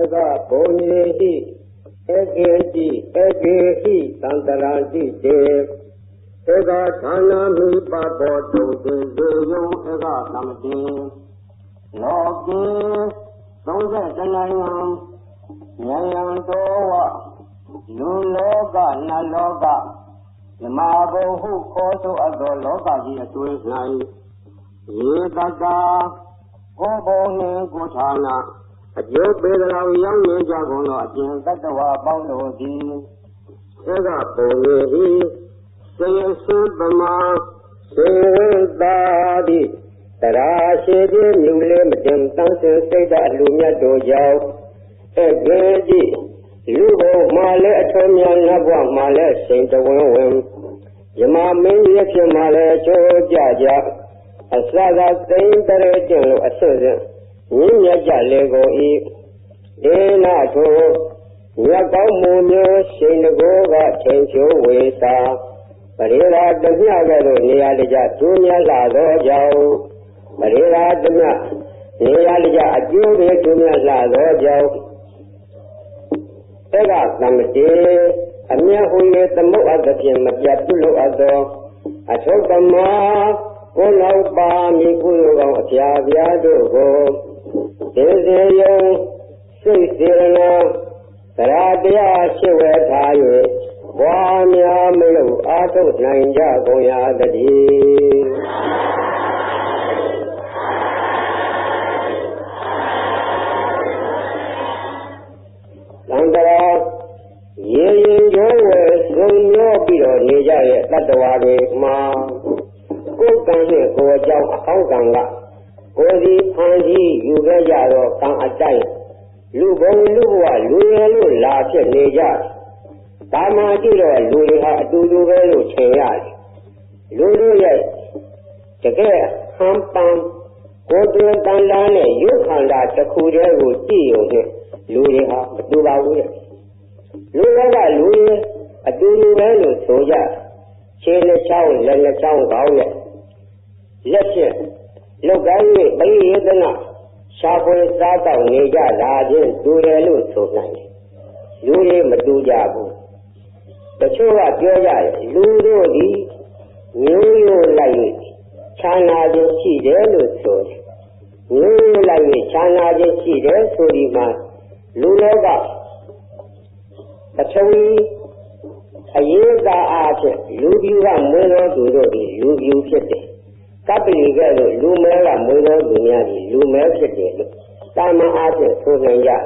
ega bonyehi egeti egehi tantarati te ega dhanami papo tote zeyo ega tamati loke songse tanayam nyayam towa luloka naloka yamabohu koso ado loka ji atwe nai ye tata kobohne kothana ajo pedalaw yaw ne jagono ajin tatwa paung lo di ega bonyehi thadၵမsevedadi tarashede nule matin tanse saita alumya do jaw egedi lubo male athomya nabwa male sain tawin win yama min ye phit male cho ja ja asada tain tare tin lo asudin yin nya ja le ko I dena tho nya kaw mu myo sain tko ka chain chho we sa Parira Damya Garo Niyalija Tumya Lado Jau Parira Damya Niyalija Ajuri Tumya Lado Jau Ega Namati Amya Huye Tamu Adapin Mapya Tulu Ado Ashokama Kunaupa Mikuyuga Atya Vyadugo Dezeyo Sisirana Taradya Shiwe Tayo Wanya melu ato nanja goya dadi. Nandara ye jowe sunyo piro neja ye tatwa de ma ko kan he ko jaw akaw kan ga ko di phan ji yu ge ja ro kan atai lu bong lu wa lu ye lu la phit ne ja Dama jiro luri ha adudu velu chayali. Luri ye jage hampan kodu dandane yukhanda takhuje ko jiyo ne luri ha aduba uye. Luri ha luri adudu velu soja chele chao lele chao gauye. Leshe logaye bayi yedana shapwe sata neja rajin durelu sonai. Luri maduja bu. Tachoga Joya, Ludo di New Lai, China de Chide, New Lai, China de Chide, Surima, Luloga, Tachowi, Ayuda Art, Lubiva Muno Dudi, Lubu City, Capiliga, Lumera Muno Dunyadi, Lumer City, Tama Art, Suzanya.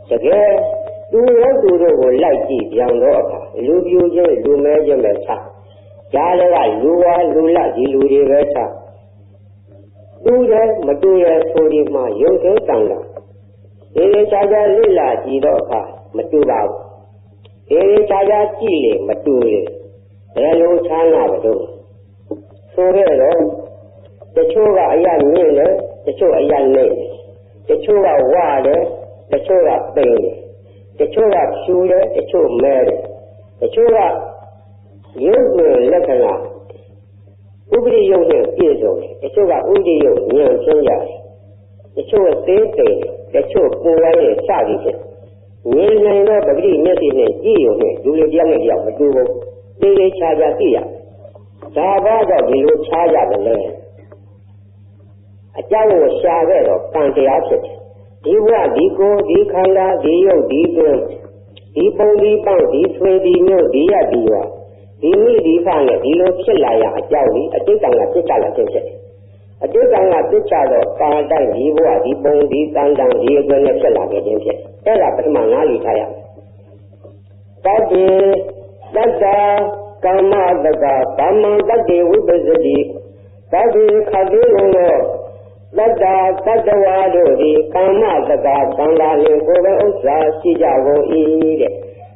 Again, do not do the light young daughter, Lubu, Lumer Meta, Jala, Lua, Lula, Ludi Veta. Do that, Maduya, Sodima, Yoke Tanga. Ele Chaja Lila, Jidoka, Matuba. Ele Chaja Chile, Matule. Hello, Chana, Badu. So hello, the Choga Ayan Miller, the Choga Ayan Name, the Choga Water, the Choga Bailey. The Choga Shula, the Choga Mary, the Choga Yoga Lekana, Ubri Yoga Izo, the Choga Udi Yoga Kenya, the Choga State, the Choga Pulay Savage, Nina Bagri Messi, Gio, Julia, Madugo, Dele Chaja Tia, Savaga, Vilu Chaja the land. A Jago Shavero, Pante Asset. Diwa, Digo, Dikanda, Dio, Digo, Dipo, Dipan, Disway, Dino, Dia, Diva, Dini, Difanga, Dilo, Chilaya, a Jawi, a Dikanga, Chicala, a Dikanga, Chichado, Panda, Diva, Dipon, Dikanda, Diego, Chela, Ella, Manali, Taya. Dada, Kama, Daga, Kama, Dagi, Wibazadi, Dagi, Kadino. Dada Tadawado di Kama Daga Kanga Linkoga Usa Sijago Ide.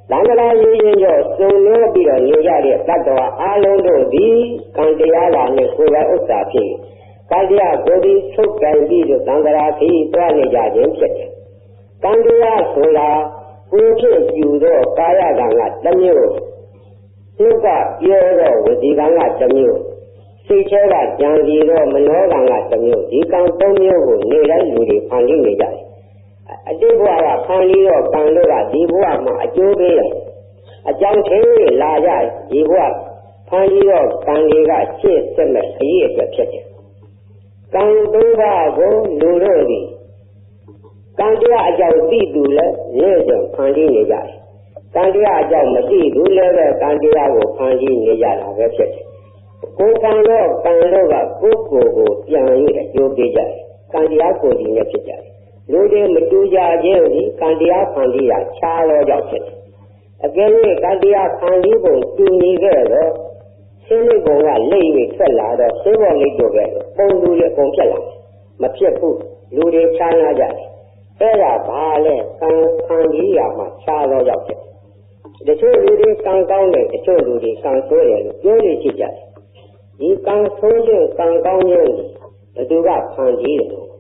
Langala Yin Suno Biro Nijari Tadwa Alondo di Kandiala Linkoga Usa Pi. Kandia Godi Sukan Bidu Tangara Pi Twanija Jimset. Kandia Sula Uke Judo Kaya Ganga Tamyo. Suka Yoro Wiziganga Tamyo. Sichera Jangiro Manoga Tamyo, Dikan Tomio, Nila Ludi, Pandi Nija. တိတ်ဘဝကခံပြီးတော့ကံတို့ကဒီဘဝမှာအကျိုးပေးတယ်အကြောင်းထင်းလာကြဒီဘဝခံပြီးတော့ကံတွေကရှေ့ဆက်မဲ့အရေးအတွက်ဖြစ်တယ်ကံသုံးပါးကိုလူတို့သည်ကံတရားအကြောင်းသိသူလည်းရဲကြံခံပြီးနေကြတယ်ကံတရားအကြောင်းမသိဘူးလည်းပဲကံတရားကိုခံပြီးနေကြတာပဲဖြစ်တယ်ကိုယ်ကံတော့ကံတော့ကကိုယ်ကိုပြန်၍အကျိုးပေးကြတယ်ကံတရားကိုယ်ဒီနဲ့ဖြစ်ကြတယ်လူတွေမတူကြခြင်းဒီကံတရားခံပြီးတာခြားတော့ကြောက်ဖြစ်တယ်အကယ်၍ကံတရားခံပြီးပုံတူနေခဲ့တော့ရှင်းလေးပုံကလိမ့်ပြီးထွက်လာတော့ရှင်းပေါ်လိမ့်တော့ခဲ့တော့ပုံလူတွေအကုန်ဖြစ်လာမဖြစ်ဘူးလူတွေခြားလာကြတယ်အဲ့ဒါဘာလဲကံခံပြီးရမှာခြားတော့ကြောက်ဖြစ်တချို့လူတွေကံကောင်းတယ်တချို့လူတွေကံဆိုးတယ်လို့ပြောနေကြတယ်ဒီကံဆိုးခြင်းကံကောင်းခြင်းဘယ်သူကခံပြီးတယ်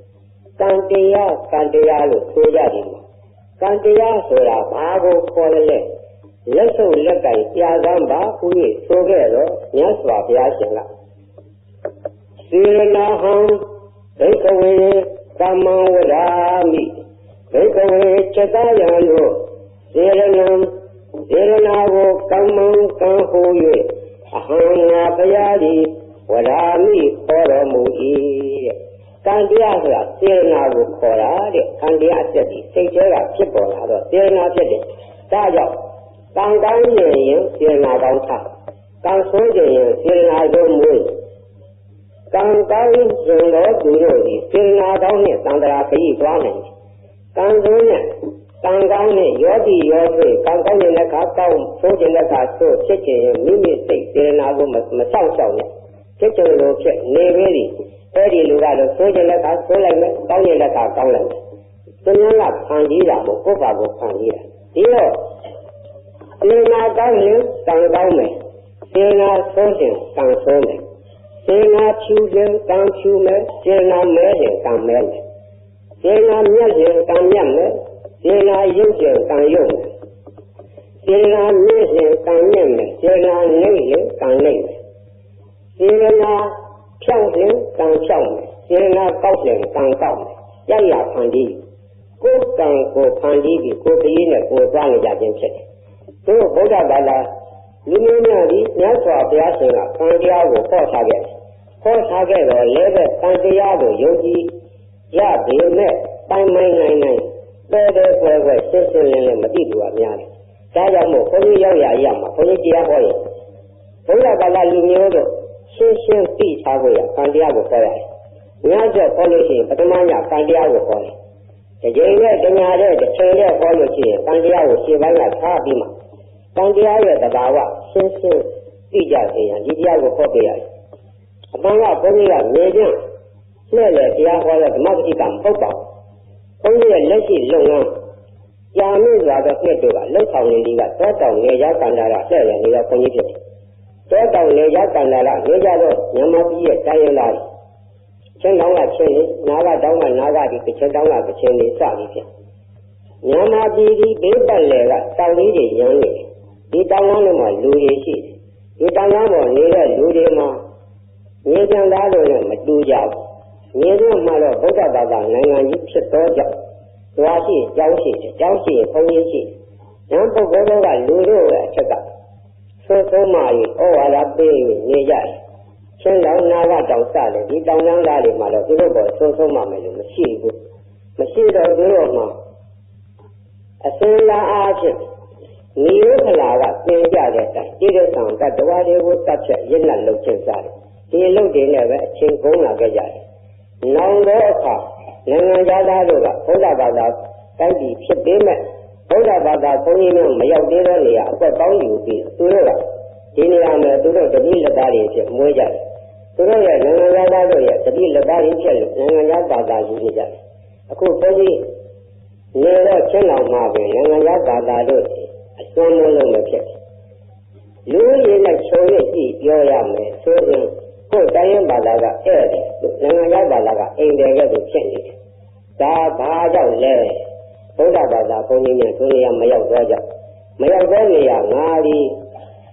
ကံတရားလို့ဆိုကြတယ်ကံတရားဆိုတာဘာကိုခေါ်လဲလက်ဆုပ်လက်ကင်ကြာကမ်းပါခု၍ဆိုခဲ့တော့မြတ်စွာဘုရားရှင်ကစေရနာဟံဒိဋ္ဌဝေကမ္မဝရာမိဒိဋ္ဌဝေချက်သားယံတို့စေရနာကိုကမ္မံကံဟူ၍အဟံငါဘုရားသည်ဝရာမိခေါ်တော်မူ၏တဲ့ကံတရားဆိုတာစေရနာကိုခေါ်တာတဲ့ကံတရားအသက်ဒီစိတ်ထဲကဖြစ်ပေါ်လာတော့စေရနာဖြစ်တယ်ဒါကြောင့်ကံကောင်းရင်စေရနာကောင်းထားကံဆိုးရင်စေရနာကိုမွေးကံကောင်းရင်တော့သူတို့ဒီစေရနာကောင်းနဲ့သံဃာခရီးသွားနိုင်တယ်ကံဆိုးနဲ့ကံကောင်းနဲ့ယောဂီယောဂီကံကောင်းတဲ့အခါကောင်းဆိုးတဲ့အခါဆိုးဖြစ်ခြင်းမိမိစိတ်စေရနာကိုမဆောက်ရှောက်နဲ့ဖြစ်ခြင်းလိုဖြစ်နေပြီအဲ့ဒီလူကတော့ဆိုးတဲ့အခါဆိုးလိုက်မယ်ကောင်းတဲ့အခါကောင်းလိုက်မယ်သူများကခံကြီးတာမို့ကိုယ့်ဘာကိုခံကြီးတာဒီတော့စေနာကောင်းရင်ကံကောင်းမယ်စေနာဆိုးရင်ကံဆိုးမယ်စေနာဖြူရင်ကံဖြူမယ်စေနာမဲရင်ကံမဲမယ်စေနာမြတ်ရင်ကံမြတ်မယ်စေနာရုပ်ရင်ကံရုပ်မယ်စေနာမြင့်ရင်ကံမြင့်မယ်စေနာနှိမ့်ရင်ကံနှိမ့်မယ်စေနာဖြောင်းရင်ကံဖြောင်းမယ်စေနာကောက်ရင်ကံကောက်မယ်ကြရဖန်တီးကိုယ်ကံကိုဖန်တီးပြီးကိုယ်တည်းနဲ့ကိုယ်သွားနေကြခြင်းဖြစ်တယ်သူဗုဒ္ဓဘာသာလူမျိုးများသည်မြတ်စွာဘုရားရှင်ကကံတရားကိုဟောထားခဲ့တယ်ဟောထားခဲ့တော့လည်းပဲကံတရားကိုယုံကြည်ရပေမဲ့ပိုင်နိုင်တဲ့ပွဲရှင်းရှင်းလင်းလင်းမသိသူကများတယ်ဒါကြောင့်မို့ဘုန်းကြီးရောက်ရမှာဘုန်းကြီးတရားဟောရင်ဘုရားဘာသာလူမျိုးတို့ရှင်းရှင်းသိထားဖို့ရကံတရားကိုဟောရတယ်ညကျော်ဟောလို့ရှိရင်ပထမညကံတရားကိုဟောတယ်ဒီကြိမ်နဲ့တညာတဲ့တစ်ချိန်နဲ့ဟောလို့ရှိရင်ကံတရားကိုရှင်းပိုင်းကထားပြီးမှကံတရားရဲ့သဘာဝရှင်းရှင်းသိကြစေရန်ဒီတရားကိုဟောပေးရတယ်အမှန်ကဘုန်းကြီးကနေချင်းနဲ့လေတရားဟောတဲ့ဓမ္မပဋိကမဟုတ်ပါဘူးဘုန်းကြီးရဲ့လက်ရှိလုပ်ငန်းကြာမြင့်စွာသောနှစ်တို့ကလှုပ်ဆောင်နေသည်ကတောတောင်နေရကန္တာရဆက်ရနေတော့ဘုန်းကြီးဖြစ်တယ်တောတောင်နေရကန္တာရနေကြတော့မြန်မာပြည်ရဲ့တိုင်းရင်းသားချင်းတောင်းကချင်းနာဂတောင်းကနာဂဒီကချင်းတောင်းကကချင်းလေးစပြီးဖြစ်မြန်မာပြည်ဒီဘေးပတ်လည်ကတောင်လေးတွေရမ်းနေတယ်ဒီတောင်လမ်းတွေမှာလူတွေရှိတယ်ဒီတောင်လမ်းပေါ်နေတဲ့လူတွေမှာမြေကျန်သားတို့နဲ့မတူကြဘူးမြေတို့မှာတော့ဗုဒ္ဓဘာသာနိုင်ငံကြီးဖြစ်သောကြောင့်တွားရှိကြောင်းရှိတယ်ကြောင်းရှိဘုံကြီးရှိဉာဏ်ပုဂ္ဂိုလ်တို့ကလူတို့ရဲ့အချက်ကသို့ဆုံးမှ၍ဩဝါဒပေးနေကြတယ်ချင်းတောင်နာဂတောင်စတယ်ဒီတောင်လမ်းသားတွေမှာတော့သူတို့ပေါ်သို့ဆုံးမှမယ်လို့မရှိဘူးမရှိတော့သူတို့မှာအစင်းလာအားဖြင့်နိရောဓလာကသင်ကြတဲ့အတိုင်းတိရစ္ဆာန်တ attva တွေကိုတတ်ချက်ရင့်လက်လုပ်ခြင်းစားတယ်ဒီအလုပ်တွေနဲ့ပဲအချိန်ကုန်လာခဲ့ကြတယ်နောင်တော့အခါနိုင်ငံသားတို့ကဘုရားဘာသာတိုက်ပြီးဖြစ်ပေးမဲ့ဘုရားဘာသာဘုန်းကြီးများမရောက်သေးတဲ့နေရာအသက်ကောင်းယူပြီးသူတို့ကဒီနေရာမှာသူတို့တတိလက်သားတွေဖြစ်မွေးကြတယ်သူတို့ရဲ့နိုင်ငံသားတို့ရဲ့တတိလက်သားတွေဖြစ်လို့နိုင်ငံဘာသာယူနေကြတယ်အခုဘုန်းကြီးနေတော့ချင်းတော်မှာပဲနိုင်ငံဘာသာတို့အစွမ်းလုံးမဖြစ်လူရည်နဲ့ချုံရည်ကြည့်ပြောရမယ်ဆိုရင်ကိုယ်တိုင်းရင်းဘာသာကဧည့်တယ်နိုင်ငံဘာသာကအိမ်တယ်ကဲ့သို့ဖြစ်နေတယ်ဒါဘာကြောင့်လဲဘုရားဘာသာဘုန်းကြီးများသူနေရာမရောက်တော့ကြမရောက်တဲ့နေရာငါဒီ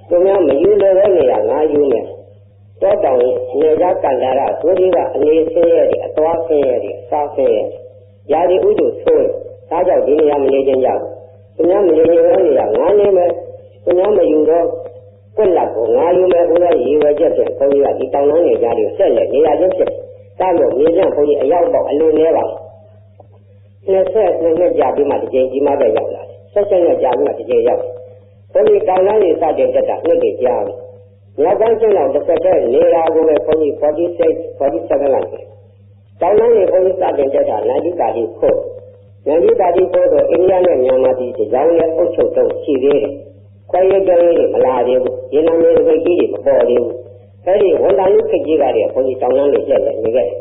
သူများမယူလို့တဲ့နေရာငါယူမယ်တောတောင်နေကြကန္တာရသူကြီးကအနေဆင်းရဲတယ်အသွားဆင်းရဲတယ်အစားဆင်းရဲရာဒီဥဒ္ဓဆိုးဒါကြောင့် တော့ဒီနေရာမနေခြင်းကြောင့်သူများမနေခြင်းရောနေရငါနေမယ်သူများမယူတော့ကွက်လက်ကိုငါယူမယ်ဘုရားရေဝဲချက်ဖြင့်ဘုန်းကြီးကဒီတောင်တန်းနေကြတယ်ဆက်လက်နေရခြင်းဖြစ်တာလို့မြေကျဘုန်းကြီးအရောက်တော့အလိုနေပါ22နှစ်ကြာပြီးမှတစ်ချိန်ကြီးမှပဲရောက်လာတယ်ဆက်ရက်ကြာပြီးမှတစ်ချိန်ရောက်ဘုန်းကြီးတောင်တန်းနေစတဲ့တက်တာနှစ်တည်းကြာပြီမြောက်ကကျင်းတော့တစ်ဆက်တည်းနေတာကိုပဲဘုန်းကြီး47လောက်တောင်တန်းနေဘုန်းကြီးစတဲ့တက်တာနိုင်ကြီးတာကြီးဖို့နိုင်ကြီးတာကြီးဖို့တော့အိန္ဒိယနဲ့မြန်မာပြည်ကြောင်းရဲ့အုပ်ချုပ်တော့ရှိသေးတယ်ခွဲရကြရေးတွေမလာသေးဘူးရေနံမြေတွေကြီးတွေမပေါ်သေးဘူးအဲဒီဝန်တန်လူခက်ကြီးကတည်းကဘုန်းကြီးတောင်တန်းနေချက်နေခဲ့တယ်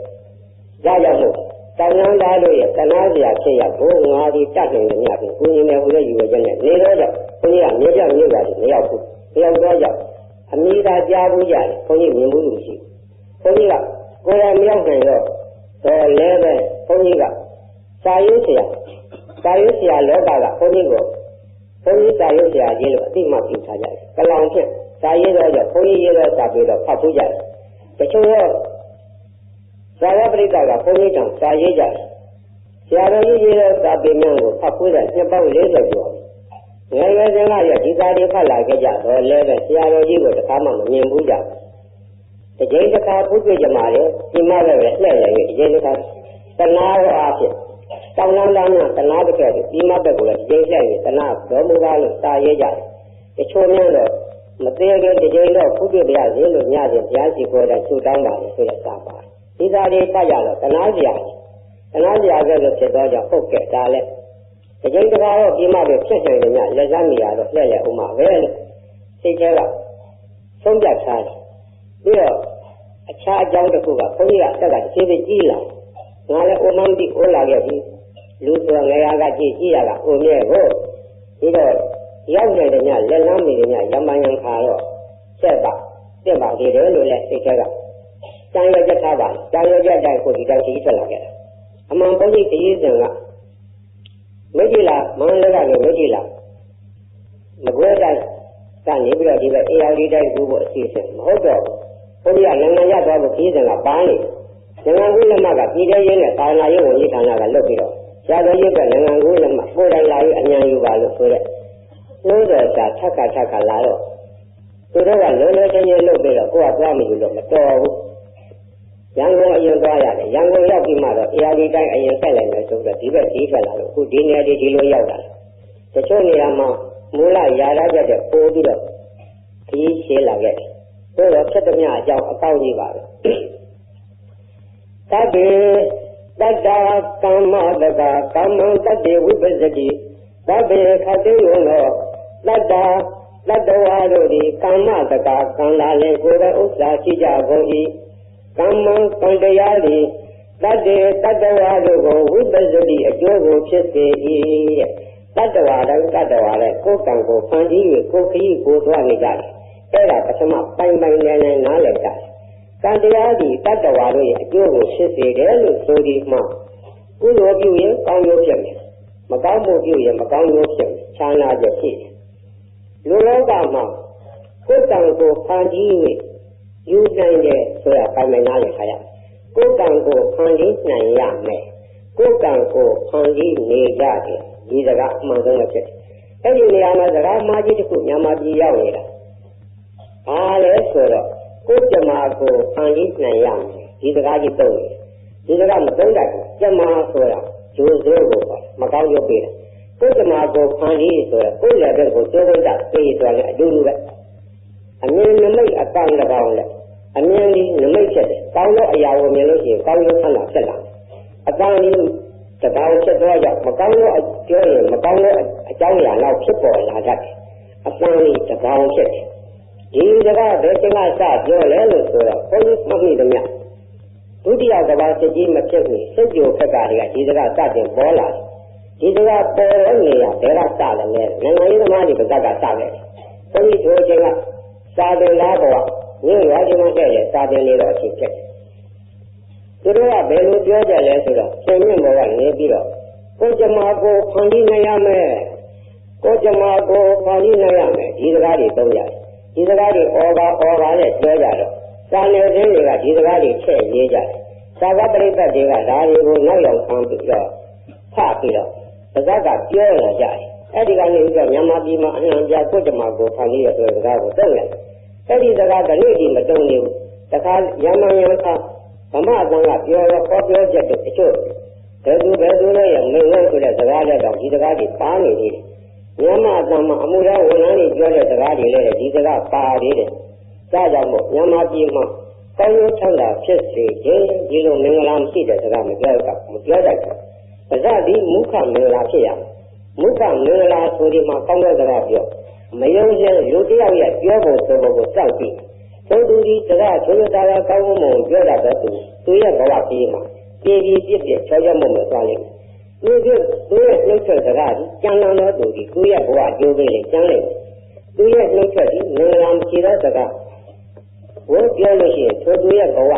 ဒါကြောင့်မို့တောင်တန်းသားတို့ရဲ့တနာစရာဖြစ်ရဘိုးငါဒီတတ်နေတယ်များပြီကိုကြီးနဲ့ဟိုရဲ့ယူရချက်နဲ့နေတော့ကြောင့်ဘုန်းကြီးကမြေပြမြို့ပါမရောက်ဘူးမရောက်တော့ကြောင့်အမိသာကြားဘူးရတယ်ဘုန်းကြီးမြင်မှုလို့ရှိဘုန်းကြီးကကိုယ်တိုင်မရောက်နိုင်တော့လဲပဲဘုန်းကြီးကစာရေးဆရာလောကကဘုန်းကြီးကိုဘုန်းကြီးစာရေးဆရာကြီးလို့အသိမှပြုထားကြတယ်ကလောင်ဖြင့်စာရေးတော့ကြောင့်ဘုန်းကြီးရေးတော့စာပြီးတော့ဖတ်ဖို့ကြတယ်တချို့တော့ဇာဝပရိသတ်ကဘုန်းကြီးတောင်စာရေးကြတယ်ဆရာတော်ကြီးရေးတော့စာပေများကိုဖတ်ဖို့တဲ့နှစ်ပေါင်း40ကျော်ငယ်ငယ်စဉ်ကရဒီစာတွေဖတ်လာခဲ့ကြတော့လဲပဲဆရာတော်ကြီးကိုတခါမှမမြင်ဘူးကြတကြိမ်တစ်ခါဖုတ်ပြကြမှာလေဒီမှာလည်းလှည့်ရည်တကြိမ်တစ်ခါတနာရောအားဖြင့်တောင်းလန်းလန်းနဲ့တနာတစ်ခဲ့ပြီးမှတက်ကိုလည်းတကြိမ်လှည့်ရည်တနာတော်မူကားလို့စာရေးကြတယ်တချို့များတော့မသေးခင်တကြိမ်တော့ဖုတ်ပြပြရစေလို့ညစဉ်ဘုရားရှိခိုးတဲ့ဆုတောင်းပါလေဆိုတဲ့စာပါဒီစာတွေဖတ်ရတော့တနာစရာကဲလို့ဖြစ်တော့ကြောင့်ဟုတ်ကဲ့ဒါလည်းတကြိမ်တစ်ခါတော့ပြီးမှပဲဖြစ်နိုင်တယ်ညလက်စားနေရတော့လှည့်ရဥမာပဲလို့စိတ်ထဲကဆုံးဖြတ်ထားတယ်ပြီးတော့အခြားအကြောင်းတစ်ခုကဘုန်းကြီးကအသက်ကတစ်သေးသေးကြီးလာငါလည်းအိုမန်းတိအိုးလာခဲ့ပြီလူဆိုငယ်ရကကြည့်ရကအိုမြဲကိုပြီးတော့ရောက်နေတဲ့ညလက်လမ်းနေတယ်ညရမယံခါတော့ဆက်ပါတက်ပါသေးတယ်လို့လည်းစိတ်ထဲကတန်ရကြထားပါတန်ရကြတိုင်းကိုဒီတိုင်းကြီးထွက်လာခဲ့တယ်အမှန်ဘုန်းကြီးတည်ရင်ကမကြည့်လားမန္တလေးကမကြည့်လားမကွဲတိုင်းကနေပြီးတော့ဒီပဲအေယာဒီတိုင်းကူဖို့အစီအစဉ်မဟုတ်တော့ဘုန်းကြီးကနိုင်ငံရသွားဖို့ကြီးစင်ကပန်းနေနိုင်ငံကူးလက်မှတ်ကပြည်ထောင်ရေးနဲ့သာနာရေးဝန်ကြီးဌာနကလုပ်ပြီးတော့ဆရာတော်ကြီးကနိုင်ငံကူးလက်မှတ်ပို့တိုင်းလာပြီးအမြန်ယူပါလို့ဆိုတဲ့လို့တော့သာထက်ခါလာတော့သူတို့ကလုံးချင်းချင်းလုပ်ပြီးတော့ကိုကသွားမလို့မတော်ဘူးရန်ကုန်အရင်သွားရတယ်ရန်ကုန်ရောက်ပြီးမှတော့အေယာဒီတိုင်းအရင်ဆက်လိုက်မယ်ဆိုတော့ဒီဘက်ကြီးထွက်လာလို့အခုဒီနေရာဒီလိုရောက်လာတချို့နေရာမှာမူလရာရကြတဲ့ပိုးပြီးတော့ကြီးရှင်းလာခဲ့တယ်ဘယ်တော့ဖြစ်သမျှအကြောင်းအပေါင်းကြီးပါပဲတတေတတ္တာကမ္မတကကမ္မံတတေဝိပစ္စတိသဗ္ဗေခတိယောနောတတ္တာတတ္တဝါတို့သည်ကမ္မတကကံလာလေကိုယ်တော်ဥစ္စာရှိကြကုန်၏ကမ္မံကံတရားသည်တတ္တေတတ္တဝါတို့ကိုဝိပစ္စတိအကျိုးကိုဖြစ်စေ၏တတ္တဝါတိုင်းတတ္တဝါလည်းကိုယ်ကံကိုဖန်တီး၍ကိုယ်ခရီးကိုသွားနေကြတယ်အဲ့ဒါပထမပိုင်နေနားလည်ကြတယ်ကံတရားသည်တတ္တဝါတို့ရဲ့အကျိုးကိုဖြစ်စေတယ်လို့ဆိုဒီမှကုသိုလ်ပြုရင်ကောင်းကျိုးဖြစ်မယ်မကောင်းမှုပြုရင်မကောင်းကျိုးဖြစ်မယ်ခြားနာချက်ရှိတယ်လူလောကမှာကိုယ်ကံကိုဖန်တီး၍ယူနိုင်တယ်ဆိုတာပိုင်နားလည်ခါရကိုယ်ကံကိုဖန်တီးနိုင်ရမယ်ကိုယ်ကံကိုဖန်တီးနေကြတယ်ဒီစကားအမှန်ဆုံးပဲဖြစ်တယ်အဲ့ဒီနေရာမှာစကားအမှားကြီးတစ်ခုမြန်မာပြည်ရောက်နေတာဘာလဲဆိုတော့ကိုယ်ကြမာကိုဖန်တီးနိုင်ရမယ်ဒီစကားကြီးသုံးတယ်ဒီစကားမသုံးတတ်ဘူးကြမာဆိုတာဂျိုးစိုးကိုမကောင်းရုပ်ပေးတယ်ကိုယ်ကြမာကိုဖန်တီးဆိုတော့ကိုယ်လည်းတဲ့ကိုစိုးစိုးတာပေးဆိုတယ်အတူတူပဲအမြင်နမိတ်အကောင်တကောင်လဲအမြင်ဒီနမိတ်ဖြစ်တယ်ကောင်းသောအရာကိုမြင်လို့ရှိရင်ကောင်းရုပ်ဆန္ဒဖြစ်လာအကောင်ဒီတကောင်ဖြစ်တော့ကြောင့်မကောင်းသောအကျိုးရင်မကောင်းသောအကြောင်းအရာလောက်ဖြစ်ပေါ်လာတတ်တယ်အကောင်ဒီတကောင်ဖြစ်တယ်ဒီစကားဘယ်ချိန်ကစပြောလဲလို့ဆိုတော့ဘုန်းကြီးမှတ်မိတယ်မြတ်ဒုတိယကဘာစစ်ကြီးမဖြစ်ဘူးစိတ်ကြိုခက်ကတွေကဒီစကားစတင်ပေါ်လာတယ်ဒီစကားပေါ်နေရဘယ်ကစလဲနိုင်ငံရေးသမားတွေပါဇက်ကစတယ်ဘုန်းကြီးတို့ချိန်ကစာတင်လာတော့မြို့ရွာချင်းမှတဲ့စာတင်နေတော့အချိန်ဖြစ်တယ်သူတို့ကဘယ်လိုပြောကြလဲဆိုတော့ဆင်မြင့်ဘောကနေပြီးတော့ကိုကြမာကိုဖန်တီးနိုင်ရမယ်ကိုကြမာကိုဖန်တီးနိုင်ရမယ်ဒီစကားတွေသုံးရတယ်ဒီစကားတွေအော်ပါနဲ့ပြောကြတော့စာနယ်ဇင်းတွေကဒီစကားတွေချဲ့ရေးကြတယ်စာကပရိသတ်တွေကဒါတွေကိုနောက်ရောက်ဆန်းပြီးတော့ဖတ်ပြီးတော့တ ကပြောလာကြတယ်အဲ့ဒီကနေဥစ္စာမြန်မာပြည်မှာအနှံပြကုတ္တမကိုဖန်ပြီးရဆိုတဲ့စကားကိုတုံးလိုက်အဲ့ဒီစကားကနေ့ဒီမတုံးနေဘူးတခါရမန်ယံခါဗမာအသံကပြောတော့ခေါ်ပြောချက်တို့တချို့ဘယ်သူလဲရမင်းလို့ဆိုတဲ့စကားလည်းတော့ဒီစကားတွေပါနေသေးတယ်မြန်မာအသံမှာအမှုတော်ဝန်ထမ်းတွေပြောတဲ့စကားတွေလည်းဒီစကားပါသေးတယ်ဒါကြောင့်မို့မြန်မာပြည်မှာကောင်းကျိုးချမ်းသာဖြစ်စေခြင်းဒီလိုမင်္ဂလာမရှိတဲ့စကားမပြောတတ်ဘူးပါဇတ်ဒီမုခမင်္ဂလာဖြစ်ရမယ်မုခမင်္ဂလာဆိုဒီမှာကောင်းတဲ့စကားပြောမယုံရင်လူတယောက်ရဲ့ပြောဖို့ဆိုဖို့ကိုစောင့်ကြည့်သို့သူဒီစကားဆိုရတာကောင်းမှုမပြောတတ်တဲ့သူရဲ့ဘဝပြည်မှာပြည်ပြည့်ချောချမှုမသွားလိမ့်မယ်သူရဲ့နှုတ်ဆက်စကားကြီးကျမ်းလာတော့သူဒီကိုယ့်ရဲ့ဘဝအကျိုးပေးလေကျမ်းလိုက်သူရဲ့နှုတ်ဆက်ကြီးမင်္ဂလာမရှိတဲ့စကားဘုပြောလို့ရှိရင်သူရဲ့ဘဝ